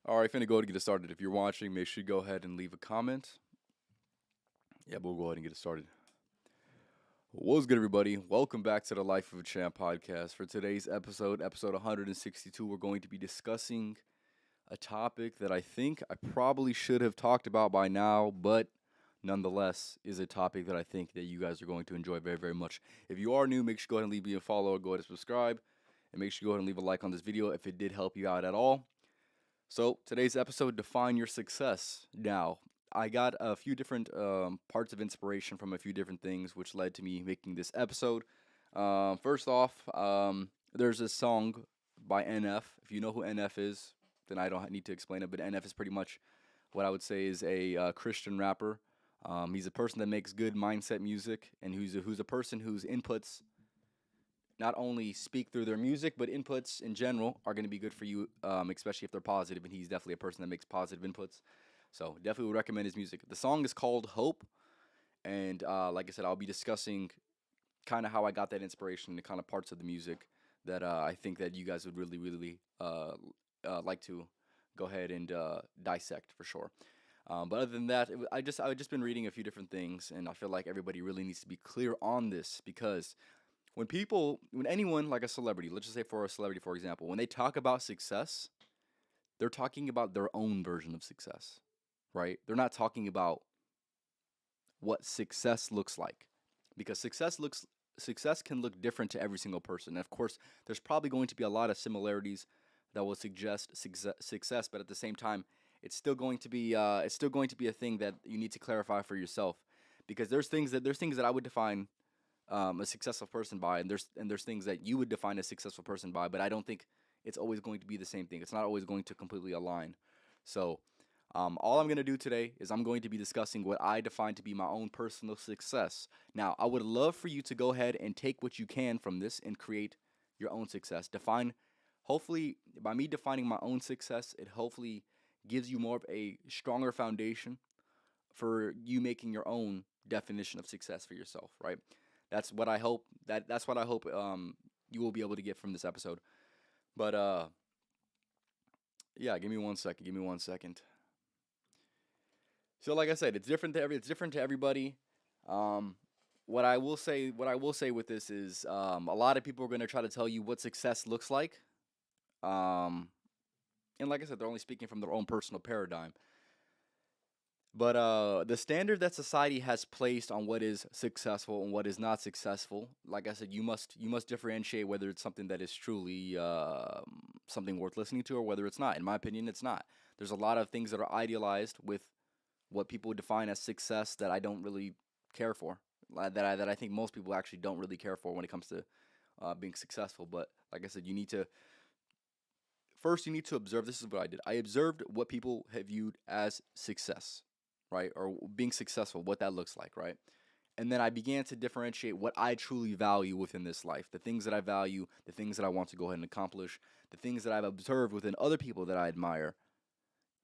All right, finna go ahead and get it started. If you're watching, make sure you go ahead and leave a comment. Yeah, we'll go ahead and get it started. What's good, everybody? Welcome back to the Life of a Champ podcast. For today's episode 162, we're going to be discussing a topic that I think I probably should have talked about by now, but nonetheless is a topic that I think that you guys are going to enjoy very, very much. If you are new, make sure you go ahead and leave me a follow, go ahead and subscribe, and make sure you go ahead and leave a like on this video if it did help you out at all. So today's episode, define your success. Now, I got a few different parts of inspiration from a few different things, which led to me making this episode. First off, there's a song by NF. If you know who NF is, then I don't need to explain it. But NF is pretty much what I would say is a Christian rapper. He's a person that makes good mindset music, and who's a person whose inputs not only speak through their music, but inputs in general are going to be good for you, especially if they're positive. And he's definitely a person that makes positive inputs. So definitely would recommend his music. The song is called Hope. And like I said, I'll be discussing kind of how I got that inspiration, the kind of parts of the music that I think that you guys would really, really like to go ahead and dissect for sure. But other than that, I've just been reading a few different things, and I feel like everybody really needs to be clear on this because when anyone like a celebrity, let's just say for a celebrity, for example, when they talk about success, they're talking about their own version of success, right? They're not talking about what success looks like because success can look different to every single person. And of course, there's probably going to be a lot of similarities that will suggest success, but at the same time, it's still going to be a thing that you need to clarify for yourself because there's things that I would define a successful person by, and there's things that you would define a successful person by, but I don't think it's always going to be the same thing. It's not always going to completely align. So, all I'm going to do today is I'm going to be discussing what I define to be my own personal success. Now, I would love for you to go ahead and take what you can from this and create your own success. Hopefully, by me defining my own success, it hopefully gives you more of a stronger foundation for you making your own definition of success for yourself, right? That's what I hope. That's what I hope you will be able to get from this episode. But yeah, give me 1 second. Give me 1 second. So like I said, it's different to everybody. What I will say with this is a lot of people are going to try to tell you what success looks like. And like I said, they're only speaking from their own personal paradigm. But the standard that society has placed on what is successful and what is not successful, like I said, you must differentiate whether it's something that is truly something worth listening to or whether it's not. In my opinion, it's not. There's a lot of things that are idealized with what people define as success that I don't really care for. That I think most people actually don't really care for when it comes to being successful. But like I said, you need to observe. This is what I did. I observed what people have viewed as success, right? Or being successful, what that looks like, right? And then I began to differentiate what I truly value within this life, the things that I value, the things that I want to go ahead and accomplish, the things that I've observed within other people that I admire,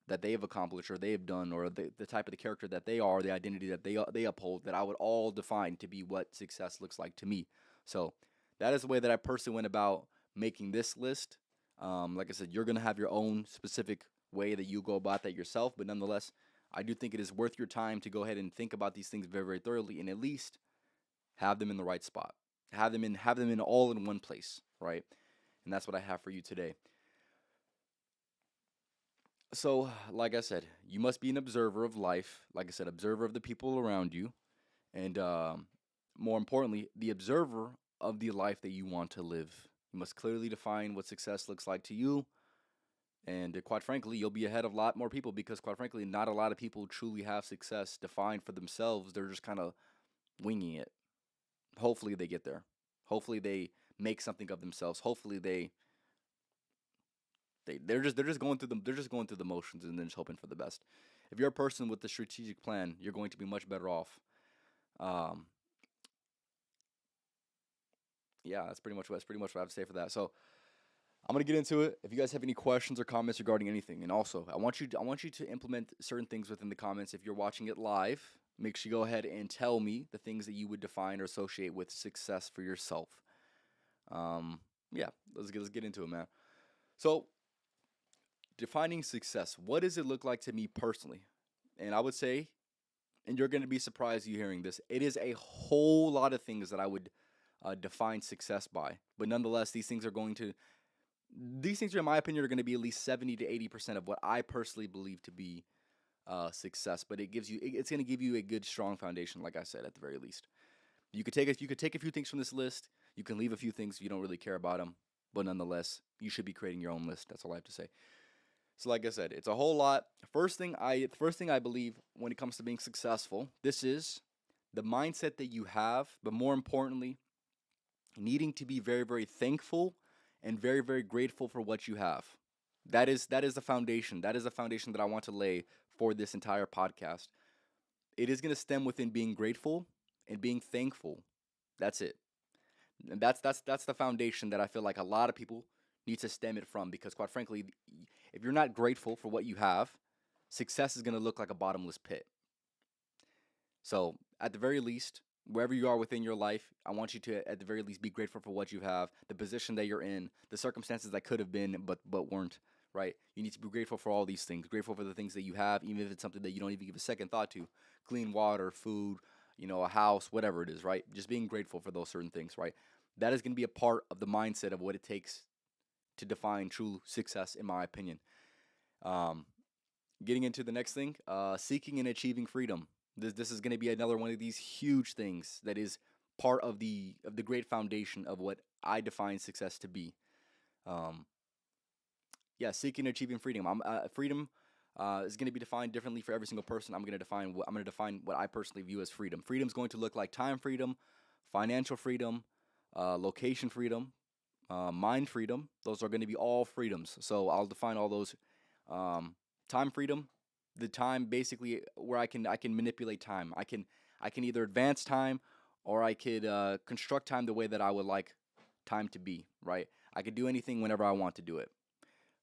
that they have accomplished or they have done, or the type of the character that they are, the identity that they uphold, that I would all define to be what success looks like to me. So that is the way that I personally went about making this list. Like I said, you're going to have your own specific way that you go about that yourself, but nonetheless, I do think it is worth your time to go ahead and think about these things very, very thoroughly and at least have them in the right spot. Have them in all in one place, right? And that's what I have for you today. So, like I said, you must be an observer of life. Like I said, observer of the people around you, and more importantly, the observer of the life that you want to live. You must clearly define what success looks like to you. And quite frankly, you'll be ahead of a lot more people because, quite frankly, not a lot of people truly have success defined for themselves. They're just kind of winging it. Hopefully, they get there. Hopefully, they make something of themselves. Hopefully, they're just going through the motions and then just hoping for the best. If you're a person with a strategic plan, you're going to be much better off. Um, yeah, that's pretty much what I have to say for that. So I'm gonna get into it. If you guys have any questions or comments regarding anything, and also I want you to implement certain things within the comments. If you're watching it live, make sure you go ahead and tell me the things that you would define or associate with success for yourself. Yeah, let's get into it, man. So defining success. What does it look like to me personally? And I would say, and you're going to be surprised you hearing this, it is a whole lot of things that I would define success by. But nonetheless, these things, in my opinion, are going to be at least 70 to 80% of what I personally believe to be success. But it's going to give you a good, strong foundation, like I said, at the very least. You could take a few things from this list. You can leave a few things if you don't really care about them. But nonetheless, you should be creating your own list. That's all I have to say. So, like I said, it's a whole lot. First thing I believe when it comes to being successful, this is the mindset that you have, but more importantly, needing to be very, very thankful and very, very grateful for what you have. That is the foundation. That is the foundation that I want to lay for this entire podcast. It is going to stem within being grateful and being thankful. That's it. And that's the foundation that I feel like a lot of people need to stem it from, because quite frankly, if you're not grateful for what you have, success is going to look like a bottomless pit. So, at the very least, wherever you are within your life, I want you to, at the very least, be grateful for what you have, the position that you're in, the circumstances that could have been but weren't. Right? You need to be grateful for all these things. Grateful for the things that you have, even if it's something that you don't even give a second thought to. Clean water, food, a house, whatever it is. Right? Just being grateful for those certain things. Right? That is going to be a part of the mindset of what it takes to define true success, in my opinion. Um, Getting into the next thing, seeking and achieving freedom. This is going to be another one of these huge things that is part of the great foundation of what I define success to be. Um, yeah, seeking and achieving freedom. Freedom is going to be defined differently for every single person. I'm going to define what I personally view as freedom. Freedom is going to look like time freedom, financial freedom, location freedom, mind freedom. Those are going to be all freedoms. So I'll define all those. Time freedom, the time basically where I can manipulate time. I can either advance time, or I could construct time the way that I would like time to be. Right? I could do anything whenever I want to do it.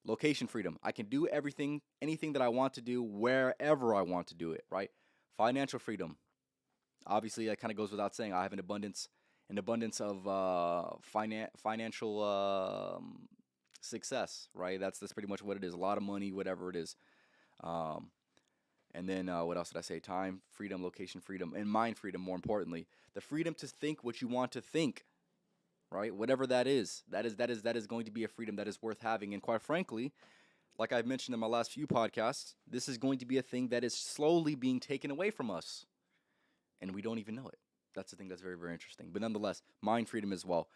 Location freedom. I can do anything that I want to do wherever I want to do it. Right? Financial freedom. Obviously, that kind of goes without saying. I have an abundance of financial success, right? That's pretty much what it is. A lot of money, whatever it is. Um, and then what else did I say? Time freedom, location freedom, and mind freedom. More importantly, the freedom to think what you want to think, right? Whatever that is going to be a freedom that is worth having. And quite frankly, like I've mentioned in my last few podcasts, this is going to be a thing that is slowly being taken away from us, and we don't even know it. That's the thing that's very, very interesting. But nonetheless, mind freedom as well.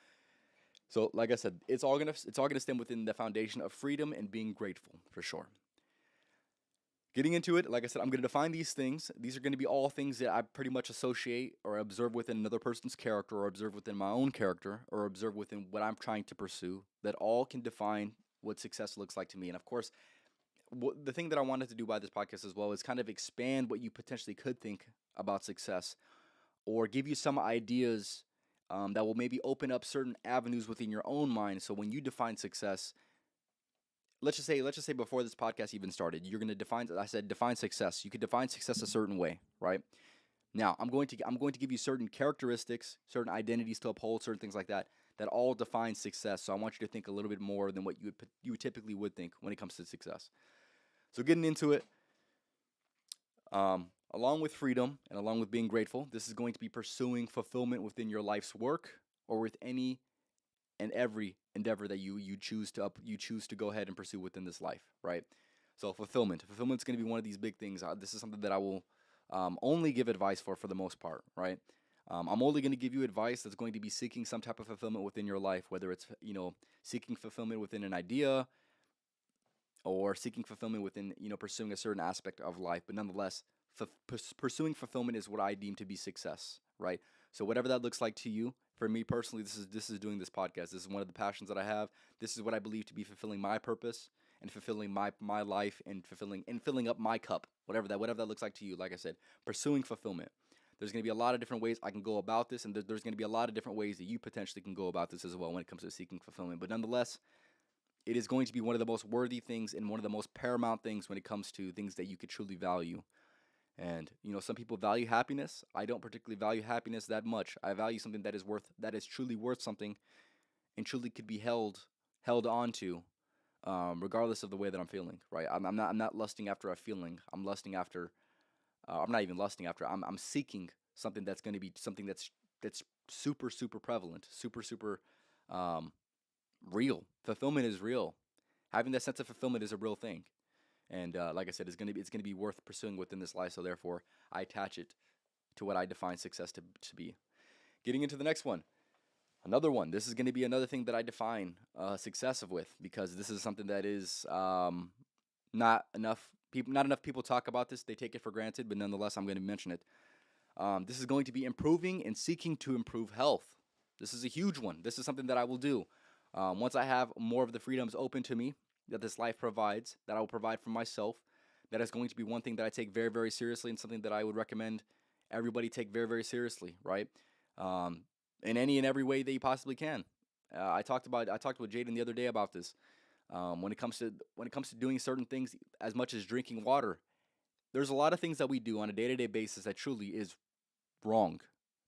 So, like I said, it's all gonna stem within the foundation of freedom and being grateful for sure. Getting into it, like I said, I'm gonna define these things. These are gonna be all things that I pretty much associate or observe within another person's character, or observe within my own character, or observe within what I'm trying to pursue. That all can define what success looks like to me. And of course, the thing that I wanted to do by this podcast as well is kind of expand what you potentially could think about success, or give you some ideas that will maybe open up certain avenues within your own mind. So when you define success, let's just say before this podcast even started, you're going to define. I said define success. You could define success a certain way, right? Now I'm going to give you certain characteristics, certain identities to uphold, certain things like that that all define success. So I want you to think a little bit more than what you typically would think when it comes to success. So getting into it, along with freedom and along with being grateful, this is going to be pursuing fulfillment within your life's work, or with any and every endeavor that you choose to go ahead and pursue within this life, right? So fulfillment is going to be one of these big things. This is something that I will only give advice for the most part, right? I'm only going to give you advice that's going to be seeking some type of fulfillment within your life, whether it's seeking fulfillment within an idea, or seeking fulfillment within pursuing a certain aspect of life. But nonetheless, pursuing fulfillment is what I deem to be success, right? So whatever that looks like to you. For me personally, this is doing this podcast. This is one of the passions that I have. This is what I believe to be fulfilling my purpose and fulfilling my life, and filling up my cup. Whatever that looks like to you. Like I said, pursuing fulfillment. There's going to be a lot of different ways I can go about this, and there's going to be a lot of different ways that you potentially can go about this as well when it comes to seeking fulfillment. But nonetheless, it is going to be one of the most worthy things and one of the most paramount things when it comes to things that you could truly value. And some people value happiness. I don't particularly value happiness that much. I value something that is truly worth something, and truly could be held on to regardless of the way that I'm feeling, right? I'm not lusting after a feeling. I'm lusting after. I'm not even lusting after. I'm seeking something that's going to be something that's super super prevalent, super super um, real. Fulfillment is real. Having that sense of fulfillment is a real thing, and like I said, it's gonna be worth pursuing within this life. So therefore, I attach it to what I define success to be. Getting into the next one. Another one. This is going to be another thing that I define success with because this is something that is not enough people talk about this. They take it for granted, but nonetheless, I'm going to mention it. This is going to be improving and seeking to improve health. This is a huge one. This is something that I will do once I have more of the freedoms open to me that this life provides, that I will provide for myself. That is going to be one thing that I take very, very seriously and something that I would recommend everybody take very, very seriously, right? Um, in any and every way that you possibly can. I talked with Jaden the other day about this. When it comes to doing certain things, as much as drinking water, there's a lot of things that we do on a day-to-day basis that truly is wrong.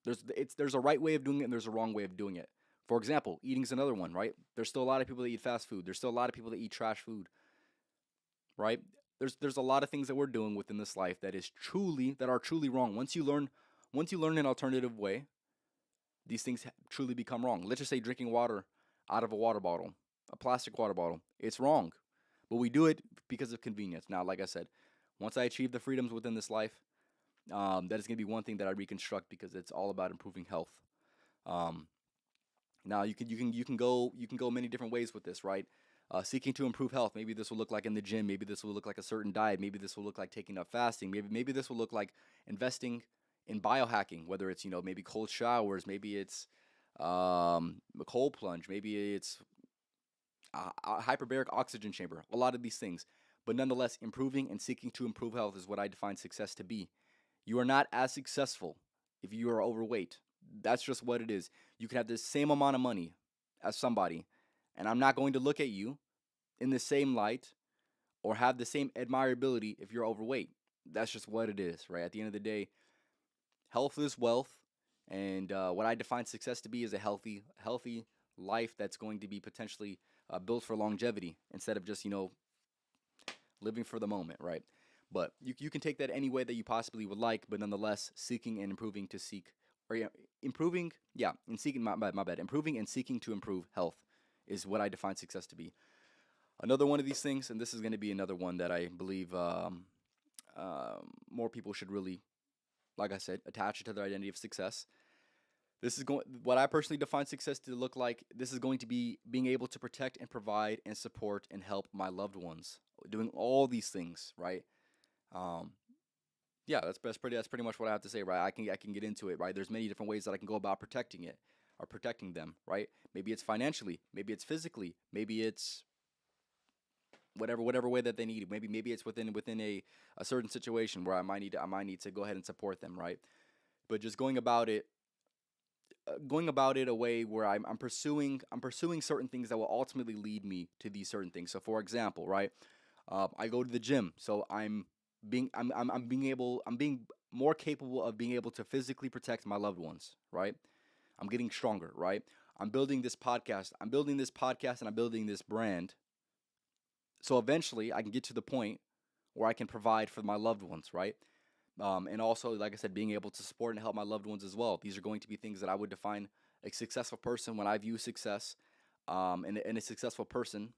There's a right way of doing it and there's a wrong way of doing it. For example, eating is another one, right? There's still a lot of people that eat fast food. There's still a lot of people that eat trash food, right? There's a lot of things that we're doing within this life that are truly wrong. Once you learn an alternative way, these things truly become wrong. Let's just say drinking water out of a water bottle, a plastic water bottle. It's wrong, but we do it because of convenience. Now, like I said, once I achieve the freedoms within this life, that is going to be one thing that I reconstruct because it's all about improving health. Um, Now you can go many different ways with this, right? Seeking to improve health. Maybe this will look like in the gym. Maybe this will look like a certain diet. Maybe this will look like taking up fasting. Maybe this will look like investing in biohacking. Whether it's maybe cold showers. Maybe it's a cold plunge. Maybe it's a hyperbaric oxygen chamber. A lot of these things, but nonetheless, improving and seeking to improve health is what I define success to be. You are not as successful if you are overweight. That's just what it is. You can have the same amount of money as somebody, and I'm not going to look at you in the same light or have the same admirability if you're overweight. That's just what it is, right? At the end of the day, health is wealth, and what I define success to be is a healthy life that's going to be potentially built for longevity instead of just living for the moment, right? But you can take that any way that you possibly would like, but nonetheless, seeking and improving to seek, or improving, yeah, and seeking, my bad, improving and seeking to improve health is what I define success to be. Another one of these things, and this is going to be another one that I believe more people should really, like I said, attach it to their identity of success. This is going what I personally define success to look like. This is going to be being able to protect and provide and support and help my loved ones, doing all these things, right? Um, yeah, that's pretty much what I have to say, right? I can get into it, right? There's many different ways that I can go about protecting it or protecting them, right? Maybe it's financially, maybe it's physically, maybe it's whatever way that they need it. Maybe it's within a certain situation where I might need to go ahead and support them, right? But just going about it a way where I'm pursuing certain things that will ultimately lead me to these certain things. So for example, right, I go to the gym, so I'm being more capable of being able to physically protect my loved ones, right? I'm getting stronger, right? I'm building this podcast and I'm building this brand. So eventually I can get to the point where I can provide for my loved ones, right? And also, like I said, being able to support and help my loved ones as well. These are going to be things that I would define a successful person when I view success. And a successful person,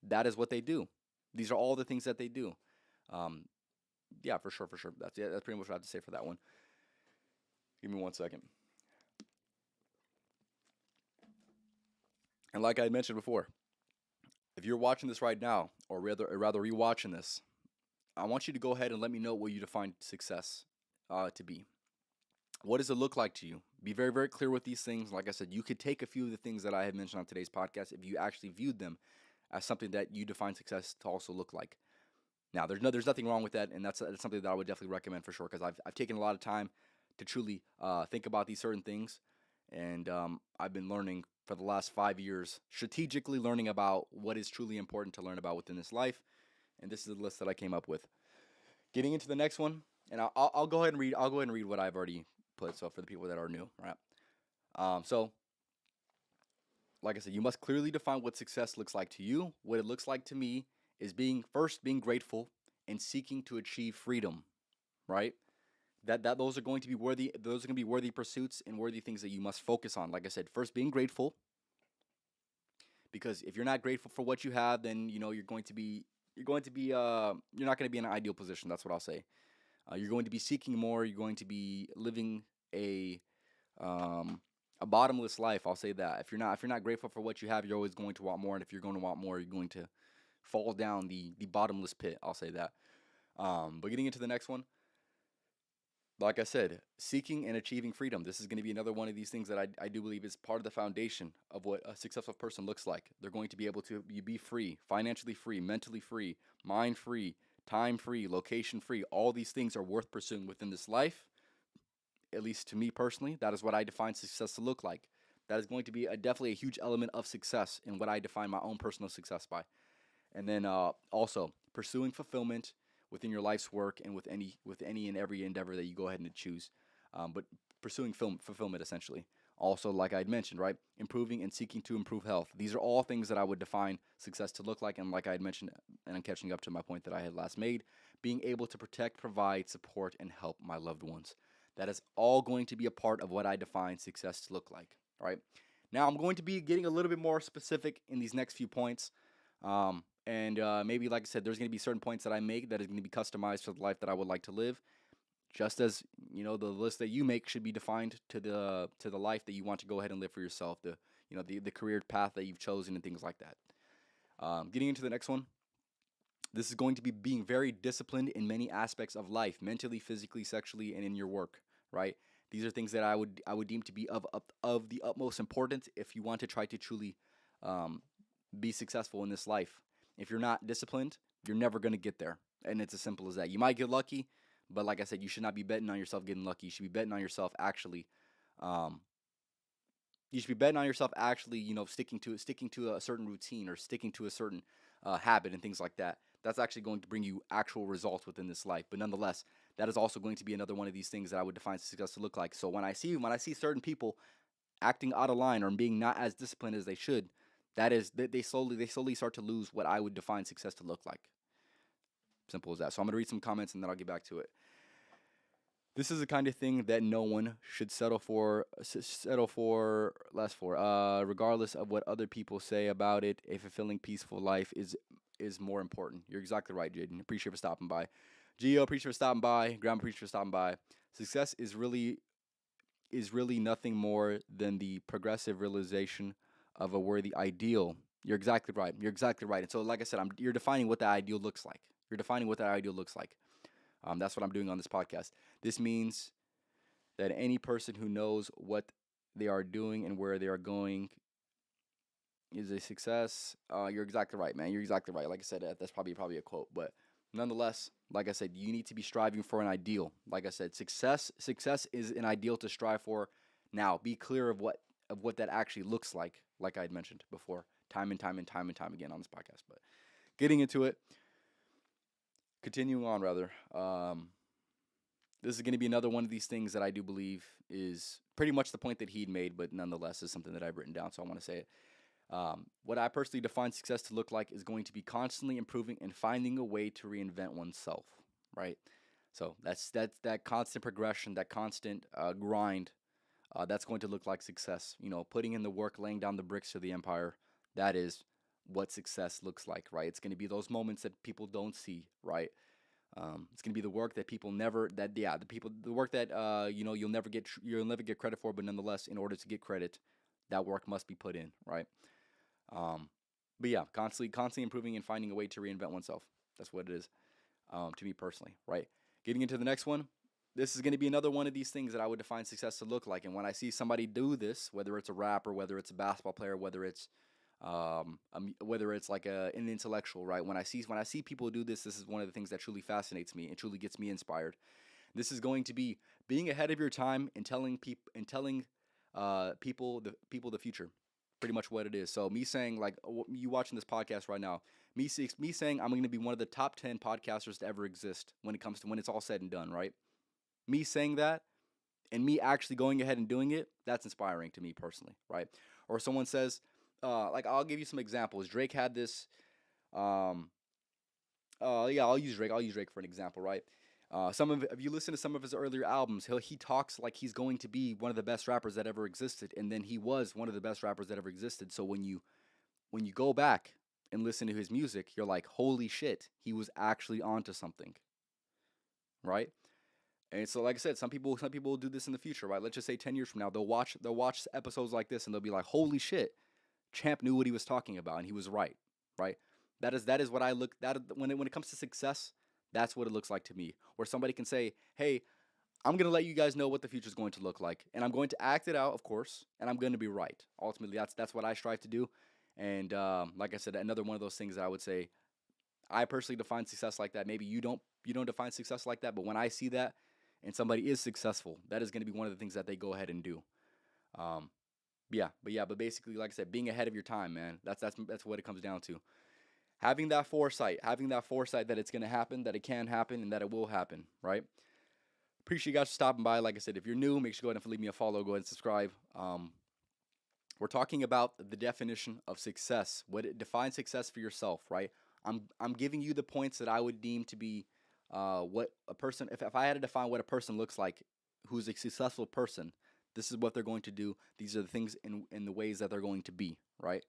that is what they do. These are all the things that they do. Um, yeah, for sure, for sure. That's pretty much what I have to say for that one. Give me 1 second. And like I mentioned before, if you're watching this right now, or rather rewatching this, I want you to go ahead and let me know what you define success to be. What does it look like to you? Be very, very clear with these things. Like I said, you could take a few of the things that I have mentioned on today's podcast if you actually viewed them as something that you define success to also look like. Now, there's nothing wrong with that, and that's something that I would definitely recommend for sure because I've taken a lot of time to truly think about these certain things, and I've been learning for the last 5 years, strategically learning about what is truly important to learn about within this life, and this is the list that I came up with. Getting into the next one, and I'll go ahead and read. I'll go ahead and read what I've already put. So for the people that are new, right? So like I said, you must clearly define what success looks like to you. What it looks like to me is being grateful and seeking to achieve freedom, right? That those are going to be worthy. Those are going to be worthy pursuits and worthy things that you must focus on. Like I said, first being grateful, because if you're not grateful for what you have, then you're not going to be in an ideal position. That's what I'll say. You're going to be seeking more. You're going to be living a um, a bottomless life. I'll say that. If you're not grateful for what you have, you're always going to want more. And if you're going to want more, you're going to fall down the bottomless pit. I'll say that. But getting into the next one, like I said, seeking and achieving freedom. This is going to be another one of these things that I do believe is part of the foundation of what a successful person looks like. They're going to be able to be free, financially free, mentally free, mind free, time free, location free. All these things are worth pursuing within this life. At least to me personally, that is what I define success to look like. That is going to be definitely a huge element of success in what I define my own personal success by. And then also pursuing fulfillment within your life's work and with any and every endeavor that you go ahead and choose. But pursuing fulfillment essentially. Also, like I'd mentioned, right, improving and seeking to improve health. These are all things that I would define success to look like. And like I had mentioned, and I'm catching up to my point that I had last made, being able to protect, provide, support, and help my loved ones. That is all going to be a part of what I define success to look like. All right. Now I'm going to be getting a little bit more specific in these next few points. And maybe, like I said, there's going to be certain points that I make that is going to be customized for the life that I would like to live. Just as the list that you make should be defined to the life that you want to go ahead and live for yourself. The career path that you've chosen and things like that. Getting into the next one. This is going to be being very disciplined in many aspects of life, mentally, physically, sexually, and in your work. Right. These are things that I would deem to be of the utmost importance if you want to try to truly be successful in this life. If you're not disciplined, you're never going to get there. And it's as simple as that. You might get lucky, but like I said, you should not be betting on yourself getting lucky. You should be betting on yourself actually. You should be betting on yourself actually, sticking to a certain routine or sticking to a certain habit and things like that. That's actually going to bring you actual results within this life. But nonetheless, that is also going to be another one of these things that I would define success to look like. So when I see certain people acting out of line or being not as disciplined as they should, that is they slowly start to lose what I would define success to look like. Simple as that. So I'm gonna read some comments and then I'll get back to it. This is the kind of thing that no one should settle for less for, regardless of what other people say about it. A fulfilling, peaceful life is more important. You're exactly right, Jaden. Appreciate you for stopping by. Gio, appreciate you for stopping by. Grandma, appreciate you for stopping by. Success is really nothing more than the progressive realization of a worthy ideal. You're exactly right. You're exactly right. And so, like I said, you're defining what that ideal looks like. You're defining what that ideal looks like. That's what I'm doing on this podcast. This means that any person who knows what they are doing and where they are going is a success. You're exactly right, man. You're exactly right. Like I said, that's probably a quote, but nonetheless, like I said, you need to be striving for an ideal. Like I said, success is an ideal to strive for. Now, be clear of what that actually looks like I had mentioned before, time and time again on this podcast. But getting into it, continuing on rather, this is going to be another one of these things that I do believe is pretty much the point that he'd made, but nonetheless is something that I've written down, so I want to say it. What I personally define success to look like is going to be constantly improving and finding a way to reinvent oneself, right? So that's that constant progression, that constant grind. That's going to look like success. Putting in the work, laying down the bricks to the empire. That is what success looks like, right? It's going to be those moments that people don't see, right? It's going to be the work that people never the work that you'll never get credit for, but nonetheless, in order to get credit, that work must be put in, right? But yeah, constantly improving and finding a way to reinvent oneself. That's what it is, to me personally, right? Getting into the next one, this is going to be another one of these things that I would define success to look like. And when I see somebody do this, whether it's a rapper, whether it's a basketball player, whether it's like an intellectual, right? When I see people do this, this is one of the things that truly fascinates me and truly gets me inspired. This is going to be being ahead of your time and telling people the future. Pretty much what it is. So me saying, like, you watching this podcast right now, me saying I'm going to be one of the top 10 podcasters to ever exist when it's all said and done, right? Me saying that and me actually going ahead and doing it, that's inspiring to me personally, right? Or someone says, like I'll give you some examples. Drake had this. Um, yeah, I'll use Drake. I'll use Drake for an example, right? Some of if you listen to some of his earlier albums, he talks like he's going to be one of the best rappers that ever existed, and then he was one of the best rappers that ever existed. So when you go back and listen to his music, you're like, holy shit, he was actually onto something, right? And so, like I said, some people will do this in the future, right? Let's just say 10 years from now, they'll watch episodes like this, and they'll be like, holy shit, Champ knew what he was talking about, and he was right, right? That is what I look that when it comes to success, that's what it looks like to me. Where somebody can say, "Hey, I'm gonna let you guys know what the future is going to look like, and I'm going to act it out, of course, and I'm going to be right." Ultimately, that's what I strive to do. And like I said, another one of those things that I would say, I personally define success like that. Maybe you don't define success like that, but when I see that and somebody is successful, that is going to be one of the things that they go ahead and do. Um, but basically, like I said, being ahead of your time, man. That's what it comes down to. Having that foresight that it's going to happen, that it can happen, and that it will happen, right? Appreciate you guys for stopping by. Like I said, if you're new, make sure to go ahead and leave me a follow. Go ahead and subscribe. We're talking about the definition of success. What it defines success for yourself, right? I'm giving you the points that I would deem to be what a person. If I had to define what a person looks like, who's a successful person, this is what they're going to do. These are the things in the ways that they're going to be, right?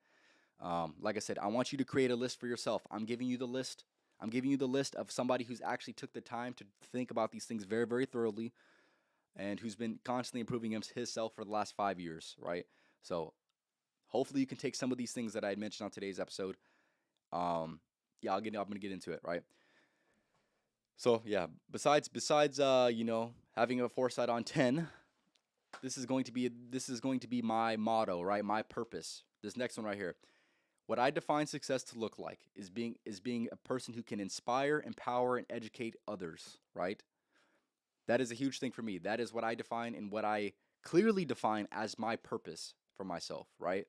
Like I said, I want you to create a list for yourself. I'm giving you the list. I'm giving you the list of somebody who's actually took the time to think about these things very, very thoroughly, and who's been constantly improving himself for the last 5 years, right? So hopefully you can take some of these things that I had mentioned on today's episode. Yeah, I'm gonna get into it, right? So yeah, besides having a foresight on 10, this is going to be my motto, right? My purpose. This next one right here. What I define success to look like is being a person who can inspire, empower, and educate others, right? That is a huge thing for me. That is what I define and what I clearly define as my purpose for myself, right?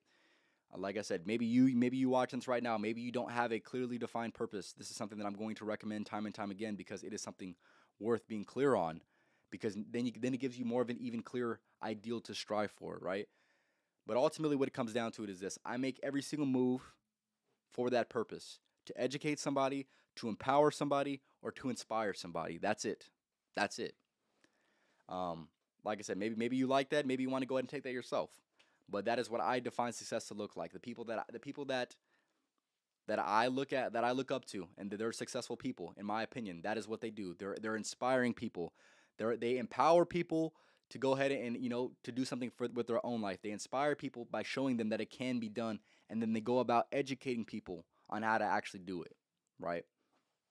Like I said, maybe you watching this right now, maybe you don't have a clearly defined purpose. This is something that I'm going to recommend time and time again because it is something worth being clear on. Because then it gives you more of an even clearer ideal to strive for, right? But ultimately, what it comes down to it is this: I make every single move for that purpose, to educate somebody, to empower somebody, or to inspire somebody. That's it. That's it. Um, like I said, maybe you like that. Maybe you want to go ahead and take that yourself. But that is what I define success to look like. The people that I look at, that I look up to, and they're successful people, in my opinion. That is what they do. They're inspiring people. They empower people to go ahead and to do something with their own life. They inspire people by showing them that it can be done, and then they go about educating people on how to actually do it. Right.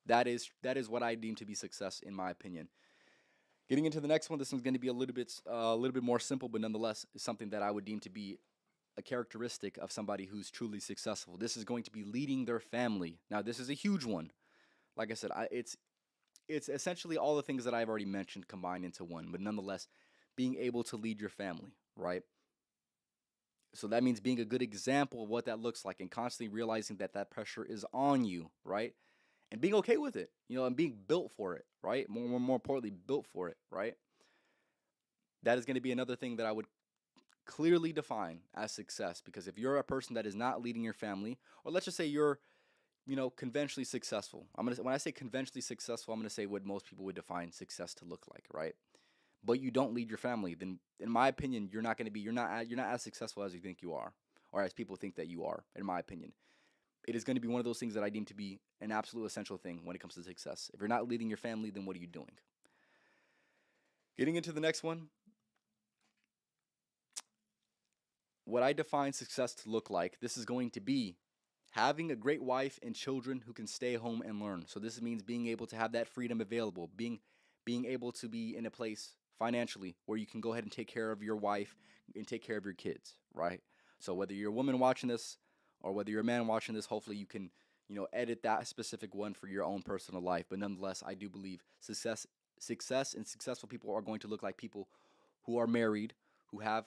That is what I deem to be success, in my opinion. Getting into the next one, this one's going to be a little bit more simple, but nonetheless is something that I would deem to be a characteristic of somebody who's truly successful. This is going to be leading their family. Now, this is a huge one. Like I said, it's essentially all the things that I've already mentioned combined into one, but nonetheless, being able to lead your family, right? So that means being a good example of what that looks like and constantly realizing that that pressure is on you, right? And being okay with it, and being built for it, right? More importantly, built for it, right? That is going to be another thing that I would clearly define as success, because if you're a person that is not leading your family, or let's just say you're conventionally successful. When I say conventionally successful, I'm gonna say what most people would define success to look like, right? But you don't lead your family, then in my opinion, you're not as successful as you think you are, or as people think that you are. In my opinion, it is going to be one of those things that I deem to be an absolute essential thing when it comes to success. If you're not leading your family, then what are you doing? Getting into the next one, what I define success to look like, this is going to be having a great wife and children who can stay home and learn. So this means being able to have that freedom available, being able to be in a place financially where you can go ahead and take care of your wife and take care of your kids, right? So whether you're a woman watching this or whether you're a man watching this, hopefully you can, edit that specific one for your own personal life. But nonetheless, I do believe success and successful people are going to look like people who are married, who have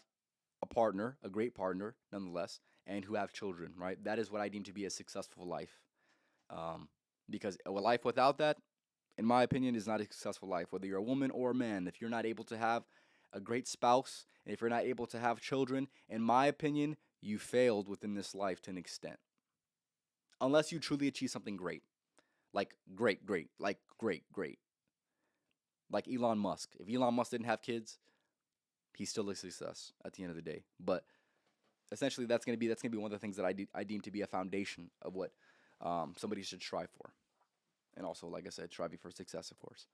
a partner, a great partner, nonetheless, and who have children, right? That is what I deem to be a successful life. Because a life without that, in my opinion, is not a successful life. Whether you're a woman or a man, if you're not able to have a great spouse, and if you're not able to have children, in my opinion, you failed within this life to an extent. Unless you truly achieve something great. Like great, great, like great, great. Like Elon Musk. If Elon Musk didn't have kids, he's still a success at the end of the day. But essentially, that's gonna be one of the things that I deem to be a foundation of what somebody should strive for, and also, like I said, striving for success, of course.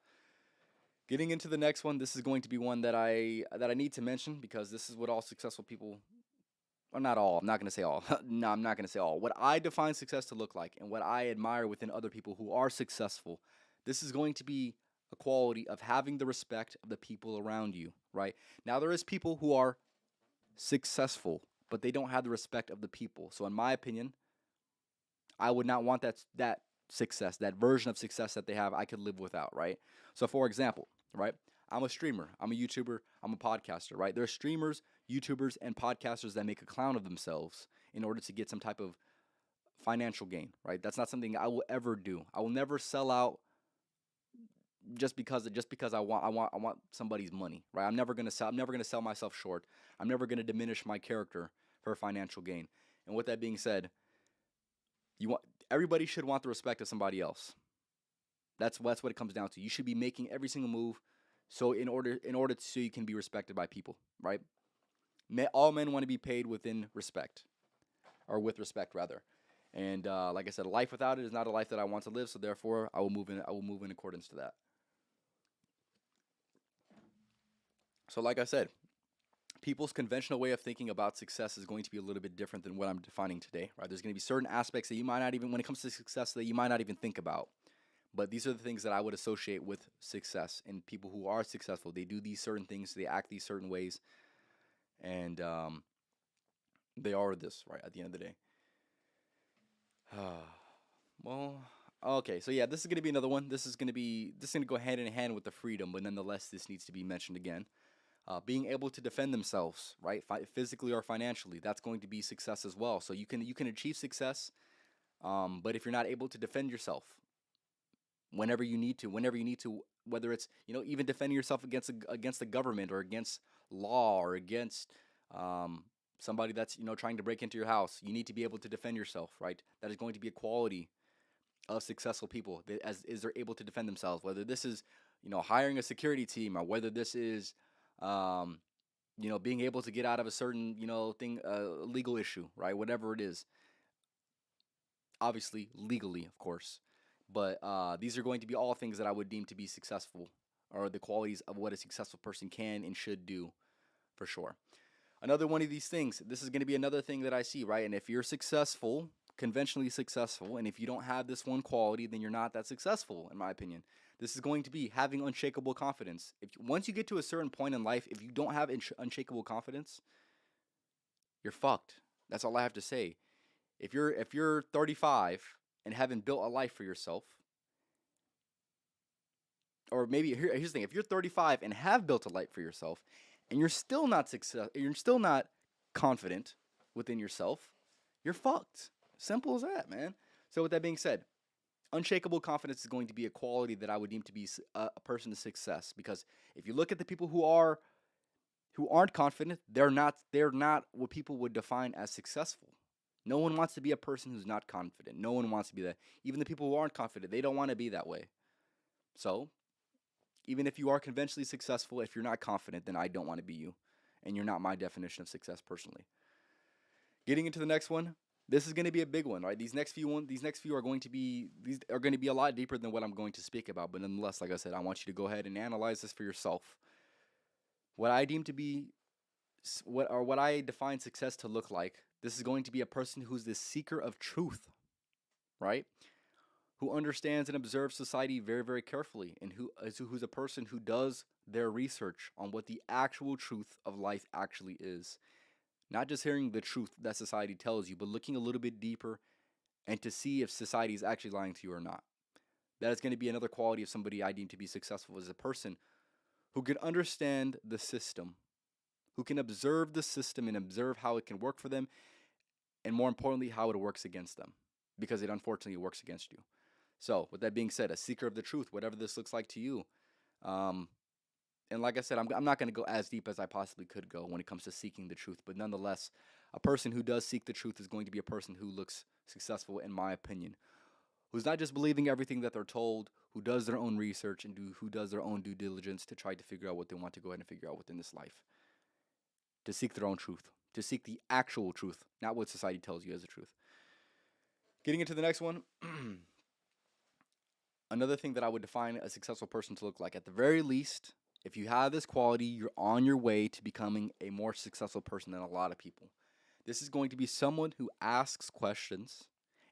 Getting into the next one, this is going to be one that I need to mention because this is what all successful people, well, not all. I'm not gonna say all. No, I'm not gonna say all. What I define success to look like, and what I admire within other people who are successful, this is going to be a quality of having the respect of the people around you. Right now, there is people who are successful, but they don't have the respect of the people. So, in my opinion, I would not want that success, that version of success that they have. I could live without, right? So, for example, right, I'm a streamer, I'm a YouTuber, I'm a podcaster, right? There are streamers, YouTubers, and podcasters that make a clown of themselves in order to get some type of financial gain, right? That's not something I will ever do. I will never sell out just because I want somebody's money, right? I'm never gonna sell myself short. I'm never gonna diminish my character for financial gain. And with that being said, you want everybody should want the respect of somebody else. That's what it comes down to. You should be making every single move so in order so you can be respected by people, right? All men want to be paid within respect, or with respect rather. And like I said, a life without it is not a life that I want to live. So therefore, I will move in. I will move in accordance to that. So like I said, people's conventional way of thinking about success is going to be a little bit different than what I'm defining today, right? There's going to be certain aspects that you might not even, when it comes to success, that you might not even think about. But these are the things that I would associate with success. And people who are successful, they do these certain things, they act these certain ways, and they are this, right, at the end of the day. Well, okay, so yeah, this is going to be another one. This is going to go hand in hand with the freedom, but nonetheless, this needs to be mentioned again. Being able to defend themselves, right, physically or financially, that's going to be success as well. So you can achieve success, but if you're not able to defend yourself whenever you need to, whether it's even defending yourself against the government or against law or against um, somebody that's trying to break into your house, you need to be able to defend yourself, right? That is going to be a quality of successful people as is they're able to defend themselves. Whether this is hiring a security team, or whether this is um, being able to get out of a certain thing, legal issue, right? Whatever it is, obviously legally, of course. But these are going to be all things that I would deem to be successful, or the qualities of what a successful person can and should do, for sure. Another one of these things, this is going to be another thing that I see, right? And if you're successful, conventionally successful, and if you don't have this one quality, then you're not that successful, in my opinion. This is going to be having unshakable confidence. If once you get to a certain point in life, if you don't have unshakable confidence, you're fucked. That's all I have to say. If you're 35 and haven't built a life for yourself, or maybe here's the thing: if you're 35 and have built a life for yourself, and you're still not confident within yourself, you're fucked. Simple as that, man. So with that being said, unshakable confidence is going to be a quality that I would deem to be a person's success. Because if you look at the people who aren't confident, they're not what people would define as successful. No one wants to be a person who's not confident. No one wants to be that. Even the people who aren't confident, they don't want to be that way. So, even if you are conventionally successful, if you're not confident, then I don't want to be you. And you're not my definition of success personally. Getting into the next one, this is going to be a big one, right? These next few are going to be a lot deeper than what I'm going to speak about, but nonetheless, like I said, I want you to go ahead and analyze this for yourself. What I deem to be what I define success to look like, this is going to be a person who's the seeker of truth, right? Who understands and observes society very, very carefully, and who's a person who does their research on what the actual truth of life actually is. Not just hearing the truth that society tells you, but looking a little bit deeper and to see if society is actually lying to you or not. That is going to be another quality of somebody I deem to be successful, as a person who can understand the system, who can observe the system and observe how it can work for them, and more importantly, how it works against them, because it unfortunately works against you. So, with that being said, a seeker of the truth, whatever this looks like to you. Um, and like I said, I'm not going to go as deep as I possibly could go when it comes to seeking the truth, but nonetheless, A person who does seek the truth is going to be a person who looks successful, in my opinion, who's not just believing everything that they're told, who does their own research and who does their own due diligence to try to figure out what they want to go ahead and figure out within this life, to seek their own truth, to seek the actual truth, not what society tells you as the truth. Getting into the next one, another thing that I would define a successful person to look like, at the very least, if you have this quality, you're on your way to becoming a more successful person than a lot of people. This is going to be someone who asks questions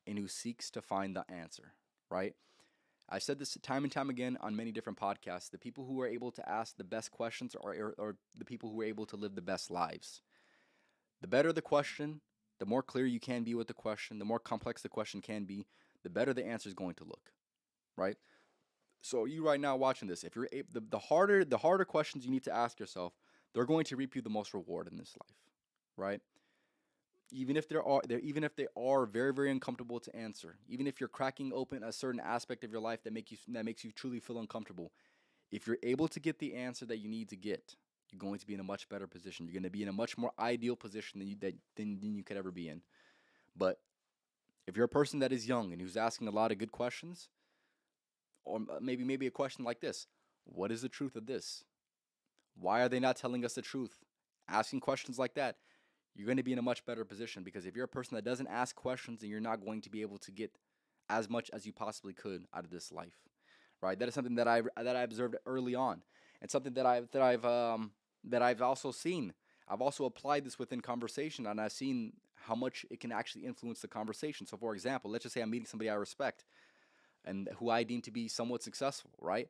and who seeks to find the answer, right? I said this time and time again on many different podcasts. The people who are able to ask the best questions are the people who are able to live the best lives. The better the question, the more clear you can be with the question, the more complex the question can be, the better the answer is going to look, right? So you right now watching this, if you're the harder questions you need to ask yourself, they're going to reap you the most reward in this life, right? Even if even if they are very, very uncomfortable to answer, even if you're cracking open a certain aspect of your life that makes you truly feel uncomfortable, if you're able to get the answer that you need to get, you're going to be in a much better position. You're going to be in a much more ideal position than you could ever be in. But if you're a person that is young and who's asking a lot of good questions, or maybe a question like this: what is the truth of this? Why are they not telling us the truth? Asking questions like that, you're going to be in a much better position, because if you're a person that doesn't ask questions, then you're not going to be able to get as much as you possibly could out of this life, right? That is something that I observed early on, and something that I've also seen. I've also applied this within conversation, and I've seen how much it can actually influence the conversation. So, for example, let's just say I'm meeting somebody I respect and who I deem to be somewhat successful, right?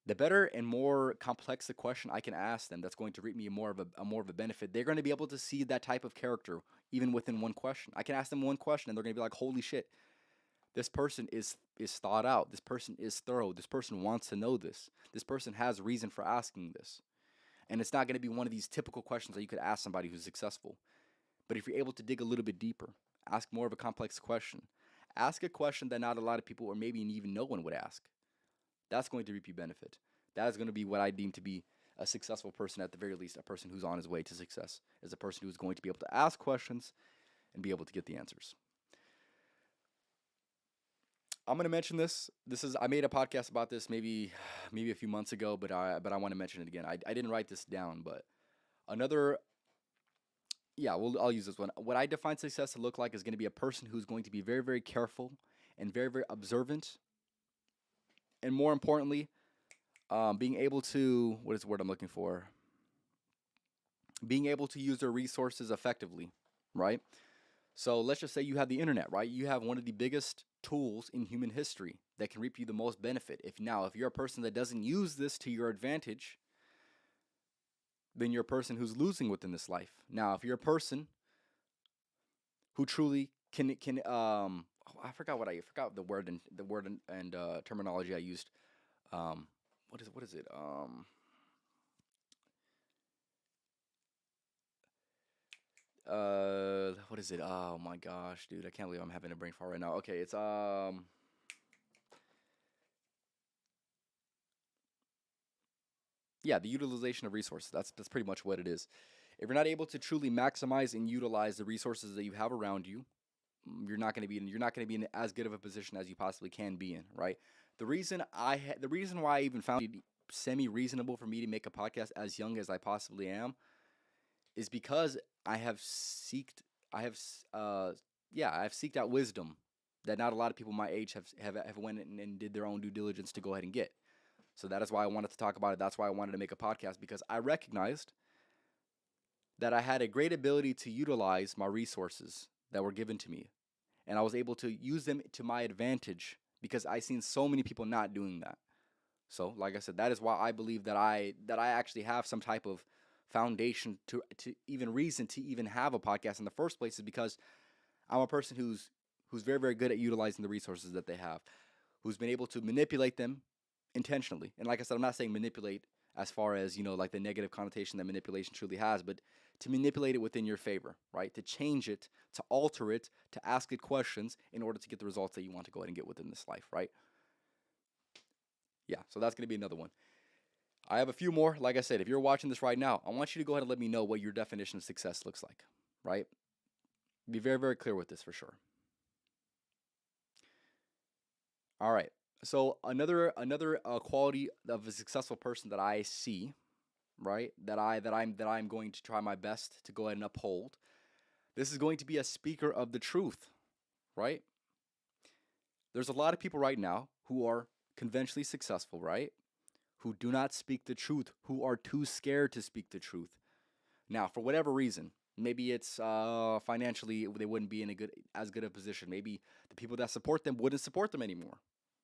The better and more complex the question I can ask them, that's going to reap me more of a benefit. They're going to be able to see that type of character even within one question. I can ask them one question and they're going to be like, "Holy shit, this person is thought out. This person is thorough. This person wants to know this. This person has reason for asking this." And it's not going to be one of these typical questions that you could ask somebody who's successful. But if you're able to dig a little bit deeper, ask more of a complex question, ask a question that not a lot of people, or maybe even no one, would ask, that's going to reap you benefit. That is going to be what I deem to be a successful person, at the very least. A person who's on his way to success is a person who's going to be able to ask questions and be able to get the answers. I'm going to mention this. I made a podcast about this maybe a few months ago, but I want to mention it again. I didn't write this down, but another, yeah, I'll use this one. What I define success to look like is going to be a person who's going to be very, very careful and very, very observant, and more importantly, being able to, what is the word I'm looking for? Being able to use their resources effectively, right? So let's just say you have the internet, right? You have one of the biggest tools in human history that can reap you the most benefit. If you're a person that doesn't use this to your advantage, then you're a person who's losing within this life. Now, if you're a person who truly can I forgot the word and terminology I used. What is it? What is it? Oh my gosh, dude, I can't believe I'm having a brain fart right now. Okay, it's yeah, the utilization of resources. That's pretty much what it is. If you're not able to truly maximize and utilize the resources that you have around you, you're not going to be in as good of a position as you possibly can be in, right? The reason why I even found it semi reasonable for me to make a podcast as young as I possibly am is because I have seeked I have yeah, I've seeked out wisdom that not a lot of people my age have went and did their own due diligence to go ahead and get. So that is why I wanted to talk about it. That's why I wanted to make a podcast, because I recognized that I had a great ability to utilize my resources that were given to me, and I was able to use them to my advantage because I seen so many people not doing that. So, like I said, that is why I believe that I actually have some type of foundation to even reason to even have a podcast in the first place, is because I'm a person who's very, very good at utilizing the resources that they have, who's been able to manipulate them intentionally. And like I said, I'm not saying manipulate as far as, like the negative connotation that manipulation truly has, but to manipulate it within your favor, right? To change it, to alter it, to ask it questions in order to get the results that you want to go ahead and get within this life, right? Yeah, so that's going to be another one. I have a few more. Like I said, if you're watching this right now, I want you to go ahead and let me know what your definition of success looks like, right? Be very, very clear with this for sure. All right. So another quality of a successful person that I see, right? That I'm going to try my best to go ahead and uphold. This is going to be a speaker of the truth, right? There's a lot of people right now who are conventionally successful, right? Who do not speak the truth, who are too scared to speak the truth. Now, for whatever reason, maybe it's financially they wouldn't be in as good a position. Maybe the people that support them wouldn't support them anymore,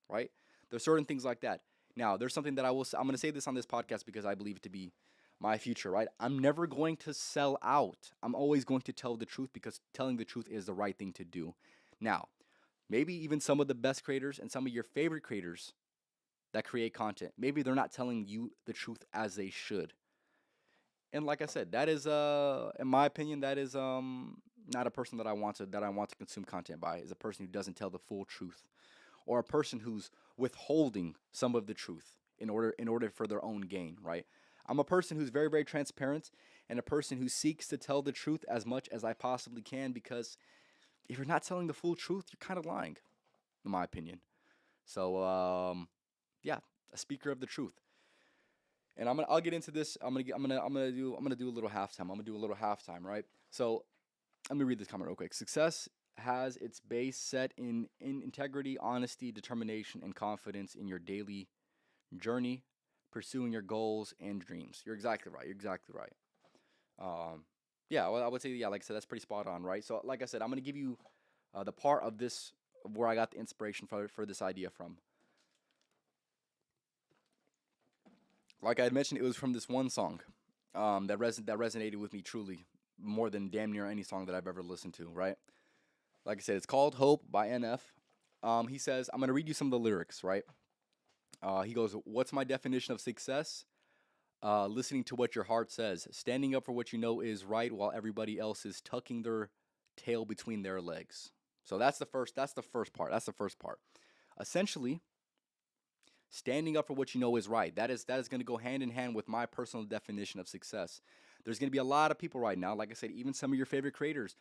right? There's certain things like that. Now, there's something that I'm going to say this on this podcast because I believe it to be my future, right? I'm never going to sell out. I'm always going to tell the truth because telling the truth is the right thing to do. Now, maybe even some of the best creators and some of your favorite creators that create content, maybe they're not telling you the truth as they should. And like I said, that is in my opinion, that is not a person that I want to consume content by, is a person who doesn't tell the full truth, or a person who's withholding some of the truth in order for their own gain, right? I'm a person who's very, very transparent, and a person who seeks to tell the truth as much as I possibly can, because if you're not telling the full truth, you're kind of lying, in my opinion. So yeah, a speaker of the truth. And I'll get into this. I'm gonna do a little halftime. I'm gonna do a little halftime, right? So let me read this comment real quick. Success has its base set in integrity, honesty, determination, and confidence in your daily journey, pursuing your goals and dreams. You're exactly right. You're exactly right. Yeah, well, I would say, yeah, like I said, that's pretty spot on, right? So, like I said, I'm gonna give you the part of this where I got the inspiration for this idea from. Like I had mentioned, it was from this one song that resonated with me truly more than damn near any song that I've ever listened to. Right? Like I said, it's called "Hope" by NF. He says, "I'm gonna read you some of the lyrics." Right? He goes, "What's my definition of success? Listening to what your heart says, standing up for what you know is right, while everybody else is tucking their tail between their legs." So that's the first. That's the first part. That's the first part. Essentially, standing up for what you know is right. That is going to go hand in hand with my personal definition of success. There's going to be a lot of people right now, like I said, even some of your favorite creators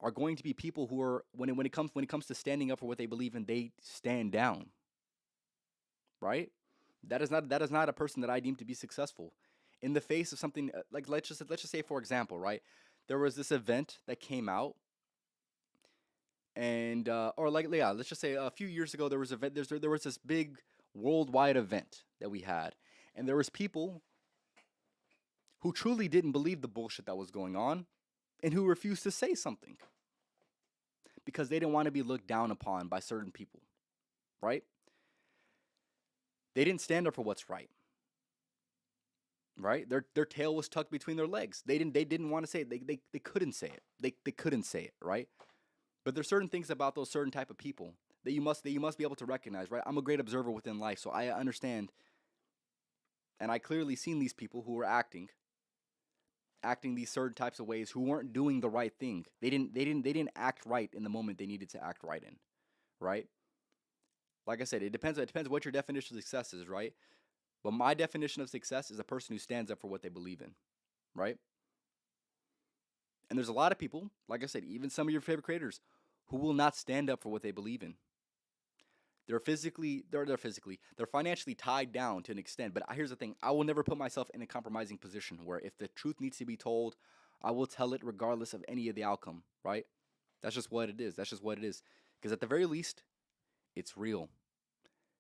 are going to be people who are when it comes to standing up for what they believe in, they stand down, right? That is not a person that I deem to be successful in the face of something like let's just say, for example, right? There was this event that came out, and or like, yeah, let's just say a few years ago there was there was this big worldwide event that we had, and there was people who truly didn't believe the bullshit that was going on, and who refused to say something because they didn't want to be looked down upon by certain people, right? They didn't stand up for what's right, right? Their tail was tucked between their legs. They didn't want to say it. They couldn't say it. They couldn't say it, right? But there's certain things about those certain type of people that you must be able to recognize, right? I'm a great observer within life, so I understand, and I clearly seen these people who were acting these certain types of ways, who weren't doing the right thing. They didn't act right in the moment they needed to act right in, right? Like I said, it depends what your definition of success is, right? But my definition of success is a person who stands up for what they believe in, right? And there's a lot of people, like I said, even some of your favorite creators, who will not stand up for what they believe in. They're financially tied down to an extent. But here's the thing: I will never put myself in a compromising position where if the truth needs to be told, I will tell it regardless of any of the outcome. Right? That's just what it is. That's just what it is. Because at the very least, it's real.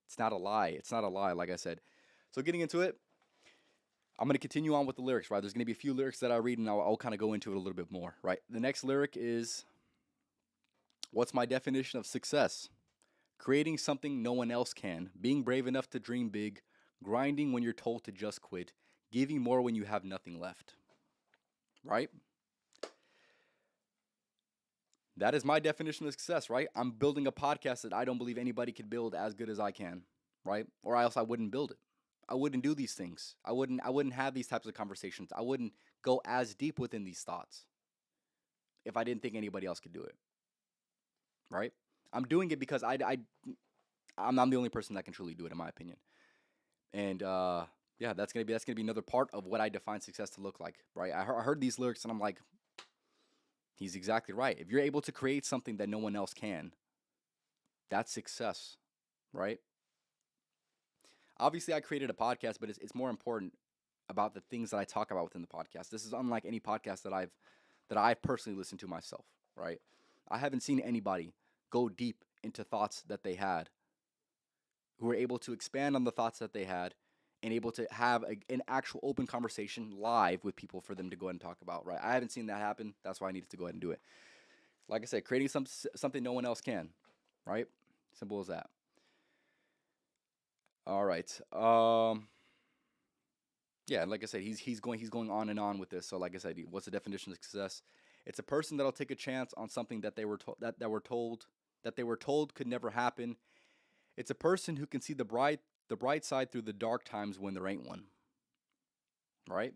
It's not a lie. It's not a lie. Like I said. So getting into it, I'm going to continue on with the lyrics. Right? There's going to be a few lyrics that I read, and I'll kind of go into it a little bit more. Right? The next lyric is, "What's my definition of success? Creating something no one else can, being brave enough to dream big, grinding when you're told to just quit, giving more when you have nothing left." Right? That is my definition of success, right? I'm building a podcast that I don't believe anybody could build as good as I can, right? Or else I wouldn't build it. I wouldn't do these things. I wouldn't have these types of conversations. I wouldn't go as deep within these thoughts if I didn't think anybody else could do it, right? I'm doing it because I'm the only person that can truly do it, in my opinion. And yeah, that's gonna be another part of what I define success to look like, right? I heard these lyrics and I'm like, He's exactly right. If you're able to create something that no one else can, that's success, right? Obviously, I created a podcast, but it's more important about the things that I talk about within the podcast. This is unlike any podcast that I've personally listened to myself, right? I haven't seen anybody go deep into thoughts that they had who were able to expand on the thoughts that they had and able to have an actual open conversation live with people for them to go ahead and talk about, right? I haven't seen that happen. That's why I needed to go ahead and do it. Like I said, creating something no one else can, right? Simple as that. All right. Yeah, like I said, he's going on and on with this. So, like I said, what's the definition of success? It's a person that'll take a chance on something that they were told could never happen. It's a person who can see the bright side through the dark times when there ain't one, right?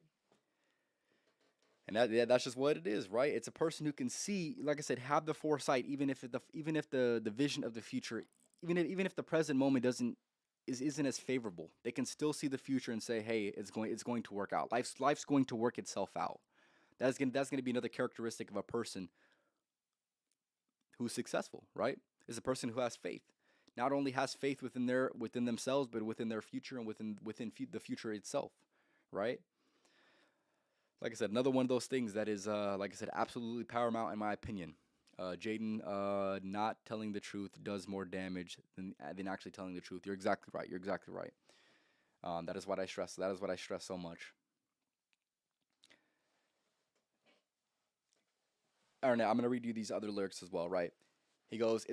And that's just what it is, right? It's a person who can see, like I said, have the foresight, even if the vision of the future, even if the present moment isn't as favorable, they can still see the future and say, hey, it's going to work out. Life's going to work itself out. That's gonna be another characteristic of a person who's successful, right? Is a person who has faith. Not only has faith within themselves, but within their future and the future itself, right? Like I said, another one of those things that is, like I said, absolutely paramount in my opinion. Jaden, not telling the truth does more damage than actually telling the truth. You're exactly right. You're exactly right. That is what I stress. That is what I stress so much. All right, now I'm gonna read you these other lyrics as well, right? He goes,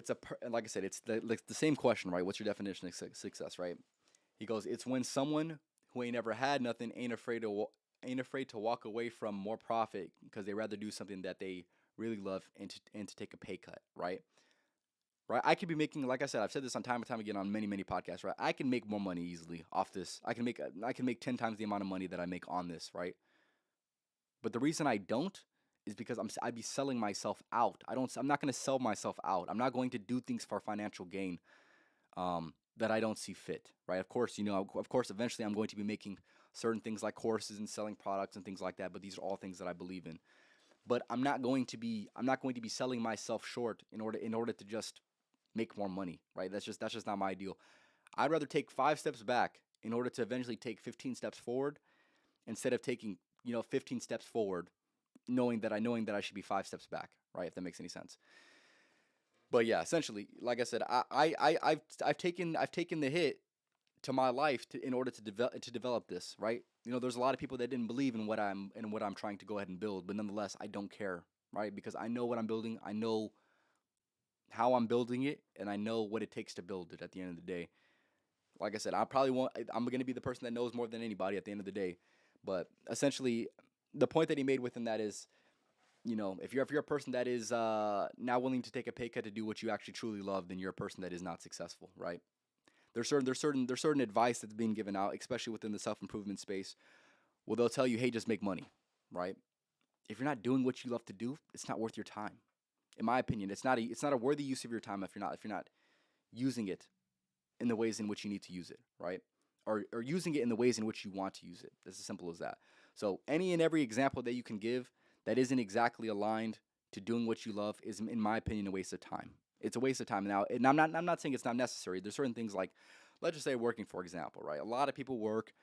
and like I said, it's the same question, right? What's your definition of success, right? He goes, it's when someone who ain't ever had nothing ain't afraid to walk away from more profit because they rather do something that they really love and to take a pay cut, right? Right? I could be making, like I said, I've said this on time and time again on many many podcasts, right? I can make more money easily off this. I can make 10 times the amount of money that I make on this, right? But the reason I don't is because I'd be selling myself out. I'm not going to sell myself out. I'm not going to do things for financial gain that I don't see fit, right? Of course, eventually I'm going to be making certain things like courses and selling products and things like that. But these are all things that I believe in. But I'm not going to be selling myself short in order to just make more money, right? That's just not my deal. I'd rather take 5 steps back in order to eventually take 15 steps forward instead of taking 15 steps forward, knowing that I should be 5 steps back, right? If that makes any sense. But yeah, essentially, like I said, I've taken the hit to my life in order to develop this, right? There's a lot of people that didn't believe in what I'm trying to go ahead and build, but nonetheless, I don't care, right? Because I know what I'm building, I know how I'm building it, and I know what it takes to build it. At the end of the day, like I said, I probably won't. I'm gonna be the person that knows more than anybody at the end of the day. But essentially, the point that he made within that is, if you're a person that is not willing to take a pay cut to do what you actually truly love, then you're a person that is not successful, right? There's certain advice that's being given out, especially within the self improvement space. Well, they'll tell you, hey, just make money, right? If you're not doing what you love to do, it's not worth your time. In my opinion, it's not a worthy use of your time if you're not using it in the ways in which you need to use it, right? Or using it in the ways in which you want to use it. It's as simple as that. So any and every example that you can give that isn't exactly aligned to doing what you love is, in my opinion, a waste of time. It's a waste of time. Now, and I'm not saying it's not necessary. There's certain things like, let's just say working, for example, right? A lot of people work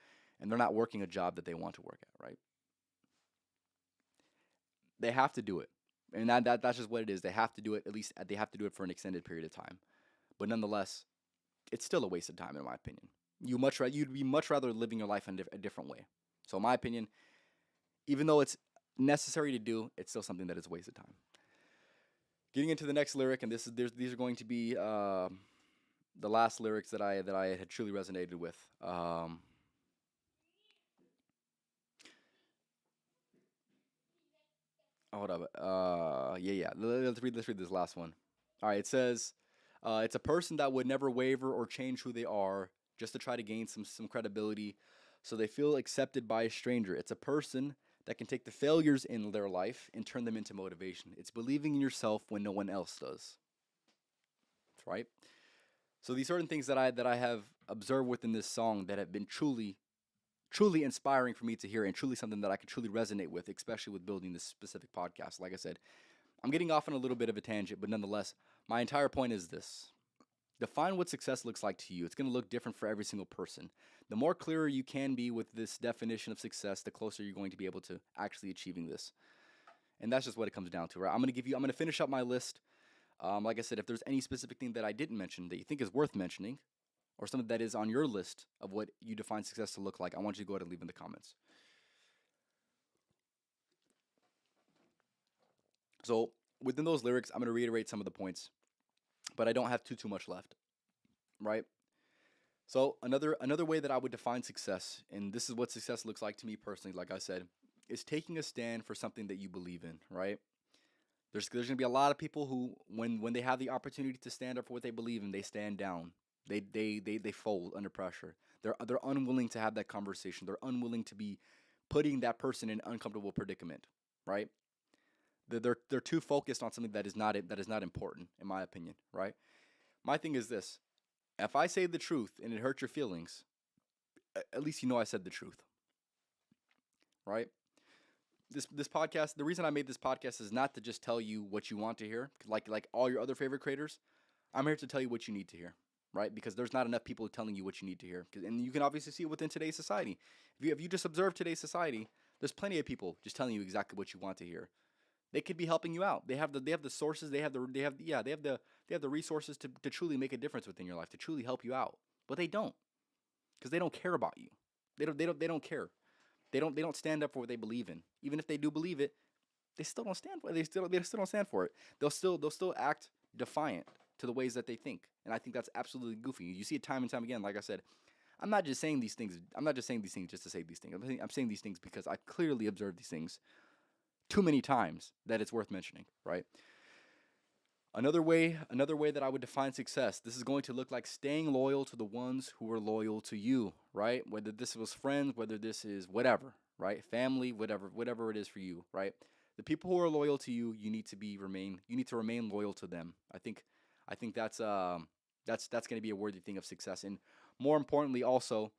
and they're not working a job that they want to work at, right? They have to do it. And that's just what it is. They have to do it, at least they have to do it for an extended period of time. But nonetheless, it's still a waste of time, in my opinion. You'd be much rather living your life in a different way. So, in my opinion, even though it's necessary to do, it's still something that is a waste of time. Getting into the next lyric, and these are going to be the last lyrics that I had truly resonated with. Hold up. Yeah. Let's read this last one. All right. It says, it's a person that would never waver or change who they are just to try to gain some credibility, so they feel accepted by a stranger. It's a person that can take the failures in their life and turn them into motivation. It's believing in yourself when no one else does. Right. So these certain things that I have observed within this song that have been truly inspiring for me to hear, and truly something that I could truly resonate with, especially with building this specific podcast. Like I said, I'm getting off on a little bit of a tangent, but nonetheless, my entire point is this. Define what success looks like to you. It's going to look different for every single person. The more clearer you can be with this definition of success, the closer you're going to be able to actually achieving this. And that's just what it comes down to, right? I'm going to finish up my list. Like I said, if there's any specific thing that I didn't mention that you think is worth mentioning, or something that is on your list of what you define success to look like, I want you to go ahead and leave in the comments. So within those lyrics, I'm going to reiterate some of the points, but I don't have too much left, right? So another way that I would define success, and this is what success looks like to me personally, like I said, is taking a stand for something that you believe in, right? There's gonna be a lot of people who, when they have the opportunity to stand up for what they believe in, they stand down. They fold under pressure. They're unwilling to have that conversation. They're unwilling to be putting that person in an uncomfortable predicament, right? They're too focused on something that is not important, in my opinion, right? My thing is this: if I say the truth and it hurts your feelings, at least you know I said the truth, right? This podcast, the reason I made this podcast is not to just tell you what you want to hear, like all your other favorite creators. I'm here to tell you what you need to hear, right? Because there's not enough people telling you what you need to hear, and you can obviously see it within today's society. If you just observe today's society, there's plenty of people just telling you exactly what you want to hear. They could be helping you out. They have the sources. They have the resources to truly make a difference within your life, to truly help you out. But they don't, because they don't care about you. They don't care. They don't stand up for what they believe in. Even if they do believe it, they still don't stand for it. They still don't stand for it. They'll still act defiant to the ways that they think. And I think that's absolutely goofy. You see it time and time again. Like I said, I'm not just saying these things just to say these things. I'm saying these things because I clearly observed these things too many times that it's worth mentioning, right? Another way that I would define success, this is going to look like staying loyal to the ones who are loyal to you, right? Whether this was friends, whether this is whatever, right? Family, whatever it is for you, right? The people who are loyal to you, you need to remain loyal to them. I think that's going to be a worthy thing of success, and more importantly, also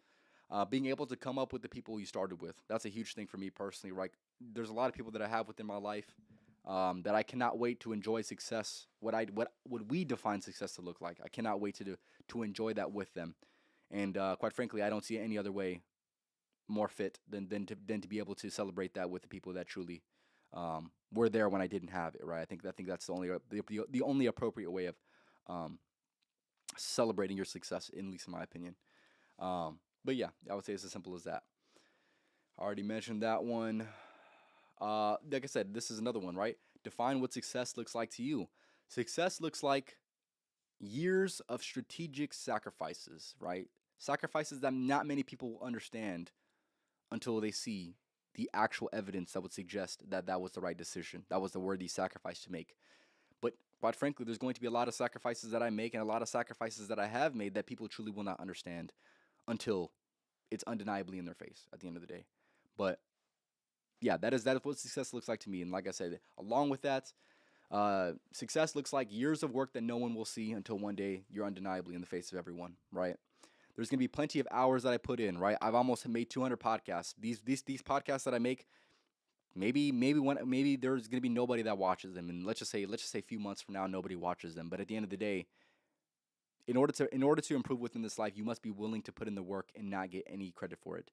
being able to come up with the people you started with. That's a huge thing for me personally, right? There's a lot of people that I have within my life that I cannot wait to enjoy success. What we define success to look like. I cannot wait to enjoy that with them, and quite frankly, I don't see any other way more fit than to be able to celebrate that with the people that truly were there when I didn't have it. Right? I think that's the only appropriate way of celebrating your success, at least in my opinion. But yeah, I would say it's as simple as that. I already mentioned that one. Like I said, this is another one, right? Define what success looks like to you. Success looks like years of strategic sacrifices, right? Sacrifices that not many people understand until they see the actual evidence that would suggest that that was the right decision. That was the worthy sacrifice to make. But quite frankly, there's going to be a lot of sacrifices that I make and a lot of sacrifices that I have made that people truly will not understand until it's undeniably in their face at the end of the day. But yeah, that is what success looks like to me. And like I said, along with that, success looks like years of work that no one will see until one day you're undeniably in the face of everyone, right? There's gonna be plenty of hours that I put in, right? I've almost made 200 podcasts. These podcasts that I make, maybe there's gonna be nobody that watches them, and let's just say a few months from now nobody watches them. But at the end of the day, in order to improve within this life, you must be willing to put in the work and not get any credit for it.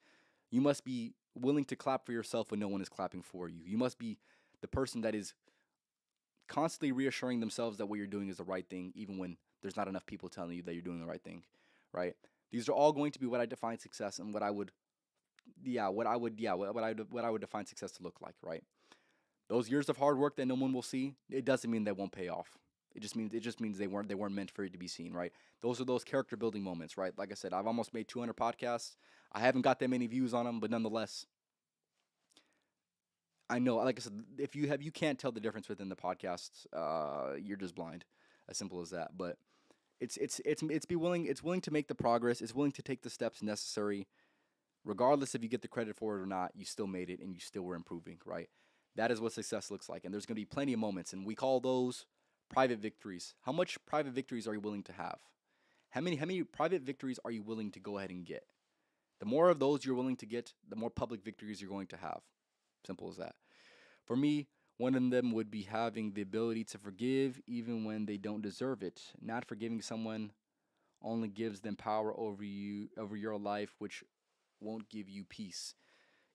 You must be willing to clap for yourself when no one is clapping for you. You must be the person that is constantly reassuring themselves that what you're doing is the right thing, even when there's not enough people telling you that you're doing the right thing, right? These are all going to be what I define success and what I would define success to look like, right? Those years of hard work that no one will see, it doesn't mean they won't pay off. It just means they weren't meant for it to be seen, right? Those are those character building moments, right? Like I said, I've almost made 200 podcasts. I haven't got that many views on them, but nonetheless, I know, like I said, if you can't tell the difference within the podcasts, you're just blind. As simple as that. But it's willing to make the progress. It's willing to take the steps necessary, regardless if you get the credit for it or not. You still made it, and you still were improving, right? That is what success looks like, and there's going to be plenty of moments, and we call those private victories. How much private victories are you willing to have? How many private victories are you willing to go ahead and get? The more of those you're willing to get, the more public victories you're going to have. Simple as that. For me, One of them would be having the ability to forgive even when they don't deserve it. Not forgiving someone only gives them power over you, over your life, which won't give you peace.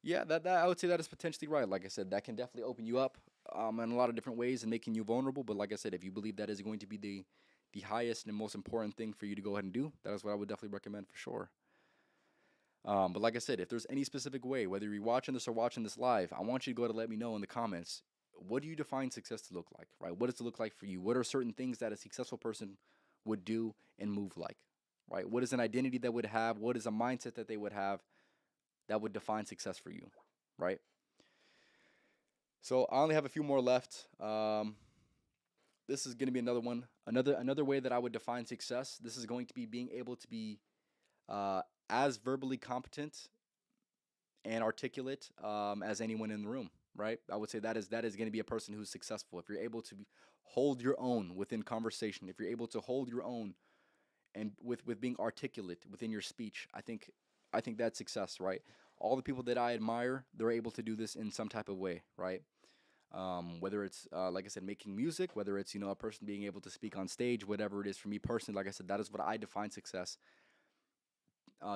Yeah, that I would say that is potentially right. Like I said, that can definitely open you up in a lot of different ways and making you vulnerable. But like I said, if you believe that is going to be the highest and most important thing for you to go ahead and do, that is what I would definitely recommend for sure. But like I said, if there's any specific way, whether you're watching this or watching this live, I want you to go to let me know in the comments. What do you define success to look like, right? What does it look like for you? What are certain things that a successful person would do and move like, right? What is an identity that would have? What is a mindset that they would have that would define success for you, right? So I only have a few more left. This is going to be another one, another way that I would define success. This is going to be being able to be uh, as verbally competent and articulate as anyone in the room, right? I would say that is going to be a person who's successful. If you're able to hold your own within conversation, if you're able to hold your own and with being articulate within your speech, I think that's success, right? All the people that I admire, they're able to do this in some type of way, right? Whether it's like I said, making music, whether it's a person being able to speak on stage, whatever it is. For me personally, like I said, that is what I define success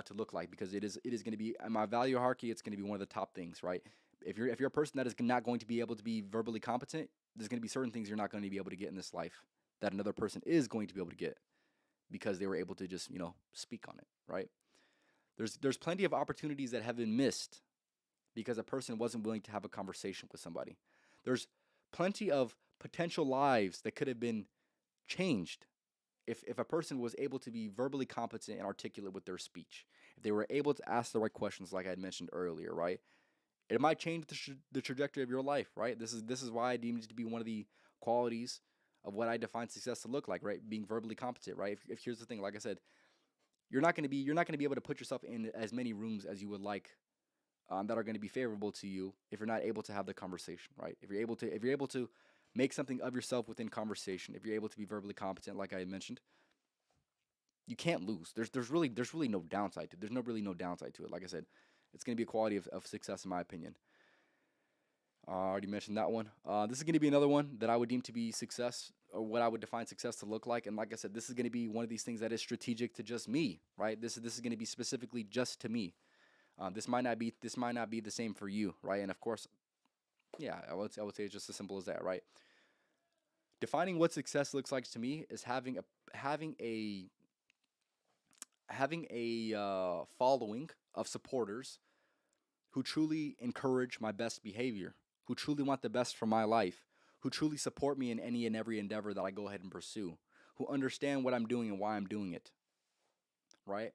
to look like, because it is going to be in my value hierarchy. It's going to be one of the top things, right? If you're a person that is not going to be able to be verbally competent, there's going to be certain things you're not going to be able to get in this life that another person is going to be able to get because they were able to just speak on it, right? There's plenty of opportunities that have been missed because a person wasn't willing to have a conversation with somebody. There's plenty of potential lives that could have been changed if a person was able to be verbally competent and articulate with their speech. If they were able to ask the right questions, like I had mentioned earlier, right? It might change the trajectory of your life, right? This is why I deem it to be one of the qualities of what I define success to look like, right? Being verbally competent, right? If here's the thing, like I said, you're not gonna be able to put yourself in as many rooms as you would like that are going to be favorable to you if you're not able to have the conversation, right? If you're able to make something of yourself within conversation, if you're able to be verbally competent, like I mentioned, you can't lose. There's really no downside to it. There's no downside to it. Like I said, it's going to be a quality of success in my opinion. I already mentioned that one. This is going to be another one that I would deem to be success, or what I would define success to look like. And like I said, this is going to be one of these things that is strategic to just me, right? This is going to be specifically just to me. This might not be the same for you, right? And of course, yeah, I would say it's just as simple as that, right? Defining what success looks like to me is having a following of supporters who truly encourage my best behavior, who truly want the best for my life, who truly support me in any and every endeavor that I go ahead and pursue, who understand what I'm doing and why I'm doing it, right?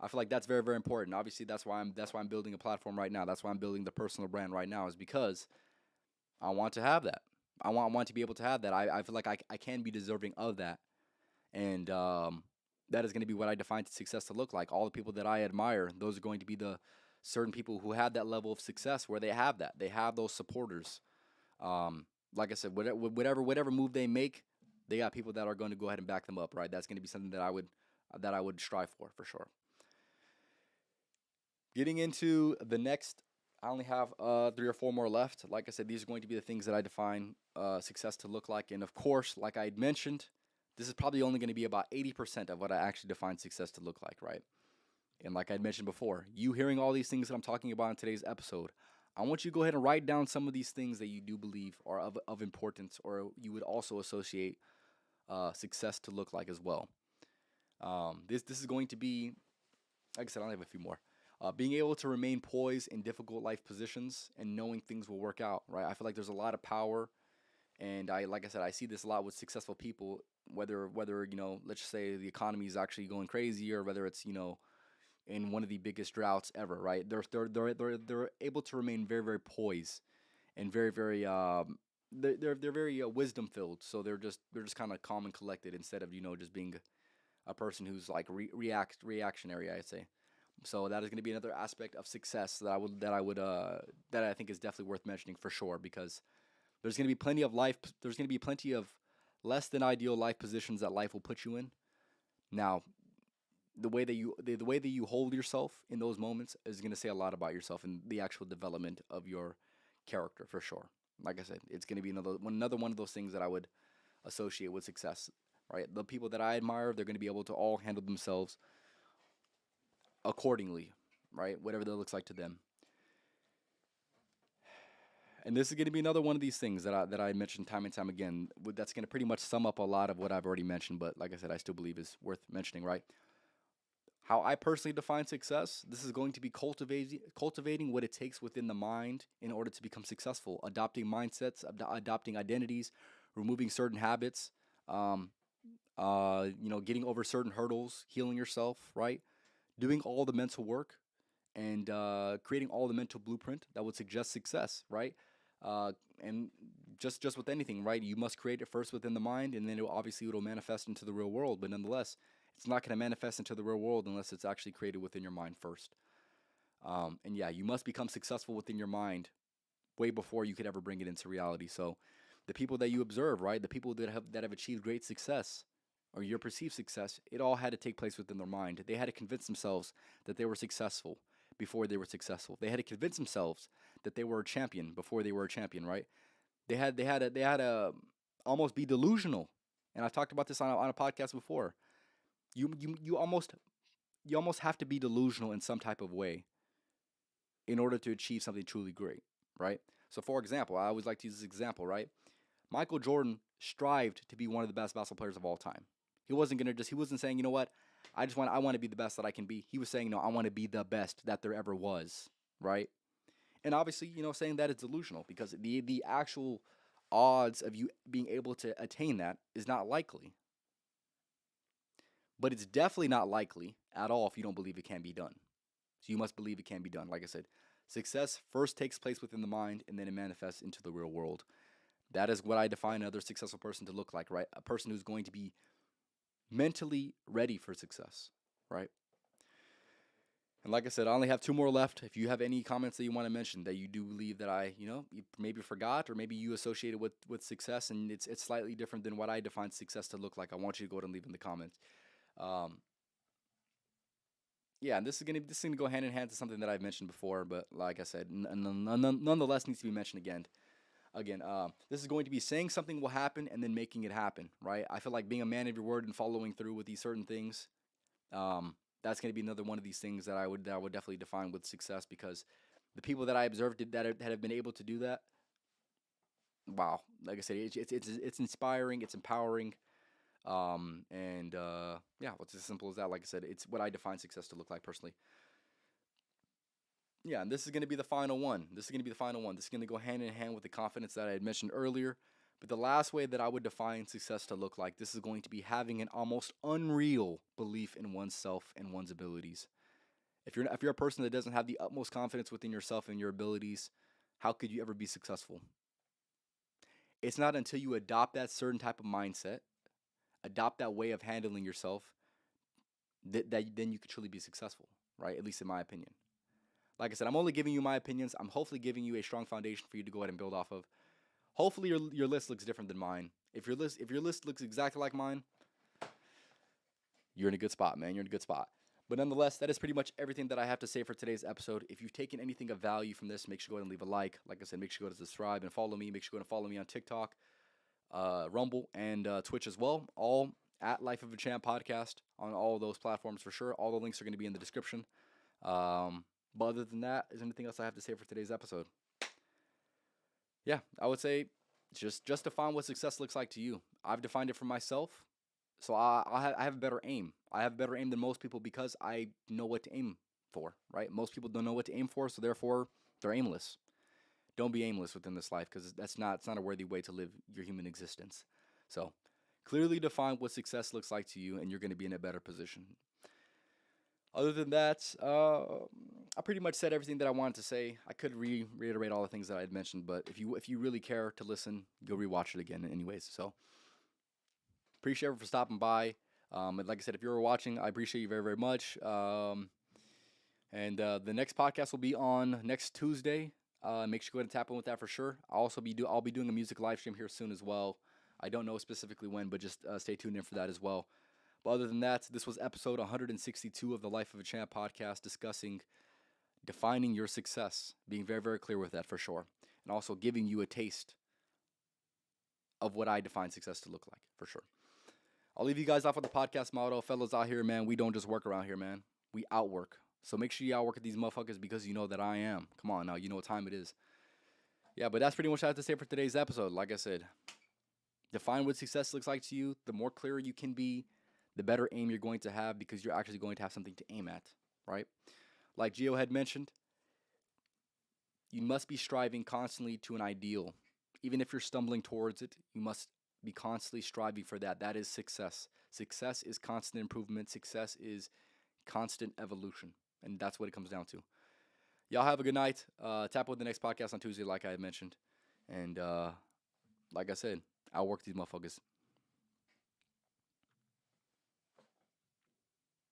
I feel like that's very, very important. Obviously, that's why I'm building a platform right now. That's why I'm building the personal brand right now, is because I want to have that. I want to be able to have that. I feel like I can be deserving of that. And that is going to be what I define success to look like. All the people that I admire, those are going to be the certain people who have that level of success where they have that. They have those supporters. Like I said, whatever move they make, they got people that are going to go ahead and back them up, right? That's going to be something that I would strive for sure. Getting into the next, I only have 3 or 4 more left. Like I said, these are going to be the things that I define success to look like. And of course, like I had mentioned, this is probably only going to be about 80% of what I actually define success to look like, right? And like I had mentioned before, you hearing all these things that I'm talking about in today's episode, I want you to go ahead and write down some of these things that you do believe are of importance, or you would also associate success to look like as well. This is going to be, like I said, I only have a few more. Being able to remain poised in difficult life positions and knowing things will work out, right? I feel like there's a lot of power, and like I said, I see this a lot with successful people. Whether let's just say the economy is actually going crazy, or whether it's in one of the biggest droughts ever, right? They're able to remain very, very poised and very, very they're very wisdom filled. So they're just kind of calm and collected, instead of just being a person who's like reactionary, I'd say. So that is going to be another aspect of success that I think is definitely worth mentioning for sure, because there's going to be plenty of less than ideal life positions that life will put you in. Now, the way that you hold yourself in those moments is going to say a lot about yourself and the actual development of your character for sure. Like I said, it's going to be another one of those things that I would associate with success, right? The people that I admire, they're going to be able to all handle themselves accordingly, right? Whatever that looks like to them. And this is going to be another one of these things that I mentioned time and time again. That's going to pretty much sum up a lot of what I've already mentioned, but like I said, I still believe is worth mentioning, right? How I personally define success, this is going to be cultivating what it takes within the mind in order to become successful, adopting mindsets, adopting identities, removing certain habits, um, getting over certain hurdles, healing yourself, right? Doing all the mental work and creating all the mental blueprint that would suggest success, right? And just with anything, right? You must create it first within the mind, and then it'll manifest into the real world. But nonetheless, it's not going to manifest into the real world unless it's actually created within your mind first. And yeah, you must become successful within your mind way before you could ever bring it into reality. So, the people that you observe, right? The people that have achieved great success or your perceived success, it all had to take place within their mind. They had to convince themselves that they were successful before they were successful. They had to convince themselves that they were a champion before they were a champion, right? They had to almost be delusional. And I've talked about this on a podcast before. You almost have to be delusional in some type of way in order to achieve something truly great, right? So for example, I always like to use this example, right? Michael Jordan strived to be one of the best basketball players of all time. He wasn't saying, you know what, I want to be the best that I can be. He was saying, no, I want to be the best that there ever was, right? And obviously, saying that is delusional because the actual odds of you being able to attain that is not likely. But it's definitely not likely at all if you don't believe it can be done. So you must believe it can be done. Like I said, success first takes place within the mind and then it manifests into the real world. That is what I define another successful person to look like, right? A person who's going to be mentally ready for success, right? And like I said, I only have two more left. If you have any comments that you want to mention that you do believe that you maybe forgot or maybe you associated with success and it's slightly different than what I define success to look like, I want you to go ahead and leave in the comments. Um, yeah, and this is gonna go hand in hand to something that I've mentioned before, but like I said, nonetheless needs to be mentioned again. This is going to be saying something will happen and then making it happen, right? I feel like being a man of your word and following through with these certain things, that's going to be another one of these things that I would definitely define with success because the people that I observed that have been able to do that, wow, like I said, it's inspiring, it's empowering, and yeah, what's as simple as that? Like I said, it's what I define success to look like personally. Yeah, and this is going to be the final one. This is going to be the final one. This is going to go hand in hand with the confidence that I had mentioned earlier. But the last way that I would define success to look like, this is going to be having an almost unreal belief in oneself and one's abilities. If you're a person that doesn't have the utmost confidence within yourself and your abilities, how could you ever be successful? It's not until you adopt that certain type of mindset, adopt that way of handling yourself, that then you could truly be successful, right? At least in my opinion. Like I said, I'm only giving you my opinions. I'm hopefully giving you a strong foundation for you to go ahead and build off of. Hopefully your list looks different than mine. If your list looks exactly like mine, you're in a good spot, man. You're in a good spot. But nonetheless, that is pretty much everything that I have to say for today's episode. If you've taken anything of value from this, make sure to go ahead and leave a like. Like I said, make sure to go to subscribe and follow me. Make sure to go and follow me on TikTok, Rumble, and Twitch as well. All at Life of a Champ podcast on all of those platforms for sure. All the links are going to be in the description. But other than that, is there anything else I have to say for today's episode? Yeah, I would say just define what success looks like to you. I've defined it for myself, so I have a better aim. I have a better aim than most people because I know what to aim for, right? Most people don't know what to aim for, so therefore they're aimless. Don't be aimless within this life because it's not a worthy way to live your human existence. So clearly define what success looks like to you, and you're going to be in a better position. Other than that, I pretty much said everything that I wanted to say. I could reiterate all the things that I had mentioned, but if you really care to listen, go rewatch it again anyways. So appreciate everyone for stopping by. And like I said, if you're watching, I appreciate you very, very much. And the next podcast will be on next Tuesday. Make sure you go ahead and tap in with that for sure. I'll be doing a music live stream here soon as well. I don't know specifically when, but just stay tuned in for that as well. But other than that, this was episode 162 of the Life of a Champ podcast discussing defining your success, being very, very clear with that for sure. and also giving you a taste of what I define success to look like, for sure. I'll leave you guys off with the podcast motto. Fellas out here, man, we don't just work around here, man. We outwork. So make sure you outwork at these motherfuckers because you know that I am. Come on now, you know what time it is. Yeah, but that's pretty much what I have to say for today's episode. Like I said, define what success looks like to you. The more clearer you can be, the better aim you're going to have because you're actually going to have something to aim at, right? Like Gio had mentioned, you must be striving constantly to an ideal. Even if you're stumbling towards it, you must be constantly striving for that. That is success. Success is constant improvement. Success is constant evolution. And that's what it comes down to. Y'all have a good night. Tap with the next podcast on Tuesday, like I had mentioned. And like I said, I'll work these motherfuckers.